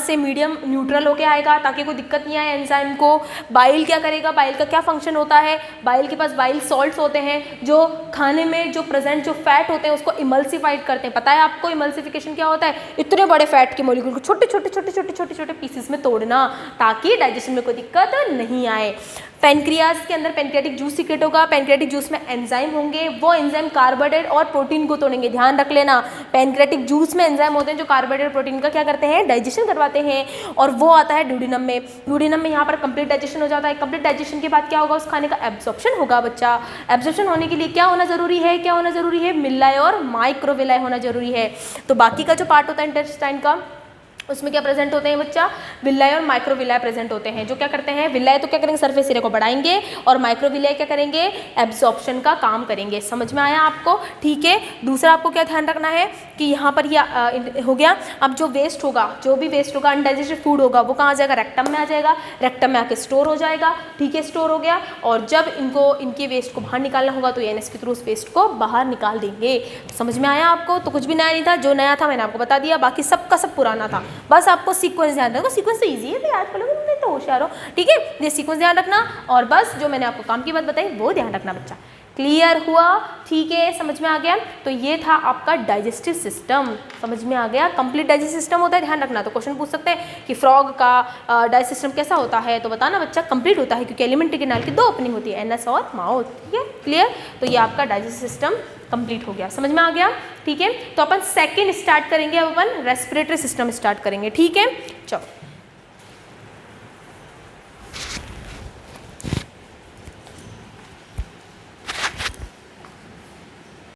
से मीडियम न्यूट्रल होके आएगा ताकि कोई दिक्कत नहीं आए एंजाइम को। बाइल क्या करेगा? बाइल का क्या फंक्शन होता है? बाइल के पास बाइल सॉल्ट्स होते हैं जो खाने में जो प्रेजेंट जो फैट होते हैं उसको इमल्सिफाइड करते हैं। पता है आपको इमल्सिफिकेशन क्या होता है? इतने बड़े फैट के मॉलिक्यूल को छोटे छोटे पीसेस में तोड़ना ताकि डाइजेशन में कोई दिक्कत नहीं आए। पेनक्रियाज के अंदर पेनक्रियाटिक जूस सीक्रेट होगा, पेनक्रियाटिक जूस में एंजाइम होंगे, वो एंजाइम कार्बोहाइड्रेट और प्रोटीन को तोड़ेंगे। ध्यान रख लेना, पेनक्रियाटिक जूस में एंजाइम होते हैं जो कार्बोहाइड्रेट प्रोटीन का क्या करते हैं? डाइजेशन करवाते हैं, और वो आता है ड्यूडिनम में। ड्यूडिनम में यहाँ पर कंप्लीट डाइजेशन हो जाता है। कंप्लीट डाइजेशन के बाद क्या होगा? उस खाने का एब्जॉर्प्शन होगा बच्चा। एब्जॉर्प्शन होने के लिए क्या होना जरूरी है? क्या होना जरूरी है? मिल्लाई और माइक्रोविलाई होना जरूरी है। तो बाकी का जो पार्ट होता है इंटेस्टाइन का, उसमें क्या प्रेजेंट होते हैं बच्चा? विलाई और माइक्रोविलाई प्रेजेंट होते हैं, जो क्या करते हैं? विलाई तो क्या करेंगे? सरफेस एरिया को बढ़ाएंगे, और माइक्रोविलाई क्या करेंगे? एब्जॉर्प्शन का काम करेंगे। समझ में आया आपको? ठीक है। दूसरा आपको क्या ध्यान रखना है कि यहाँ पर ये हो गया। अब जो वेस्ट होगा, जो भी वेस्ट होगा, अनडाइजेस्टेड फूड होगा, वो कहाँ आ जाएगा? रेक्टम में आ जाएगा। रेक्टम में आके स्टोर हो जाएगा, ठीक है। स्टोर हो गया, और जब इनके वेस्ट को बाहर निकालना होगा तो एनएस के थ्रू उस वेस्ट को बाहर निकाल देंगे। समझ में आया आपको? तो कुछ भी नया नहीं था, जो नया था मैंने आपको बता दिया, बाकी सबका सब पुराना था। बस आपको सीक्वेंस ध्यान रखना। सीक्वेंस तो इजी है, तो याद कर लोगे, तुम तो होशियार हो, ठीक है। ये सीक्वेंस ध्यान रखना, और बस जो मैंने आपको काम की बात बताई वो ध्यान रखना बच्चा। क्लियर हुआ? ठीक है, समझ में आ गया। तो ये था आपका डाइजेस्टिव सिस्टम, समझ में आ गया। कंप्लीट डाइजेस्टिव सिस्टम होता है, ध्यान रखना। तो क्वेश्चन पूछ सकते हैं कि फ्रॉग का डाइजेस्टिव सिस्टम कैसा होता है, तो बताना बच्चा कंप्लीट होता है, क्योंकि एलिमेंट्री कैनाल की 2 ओपनिंग होती है, एनएस और माउथ, ठीक है। क्लियर? तो ये आपका डाइजेस्टिव सिस्टम कंप्लीट हो गया, समझ में आ गया, ठीक है। तो अपन सेकेंड स्टार्ट करेंगे, अब अपन रेस्पिरेटरी सिस्टम स्टार्ट करेंगे, ठीक है। चलो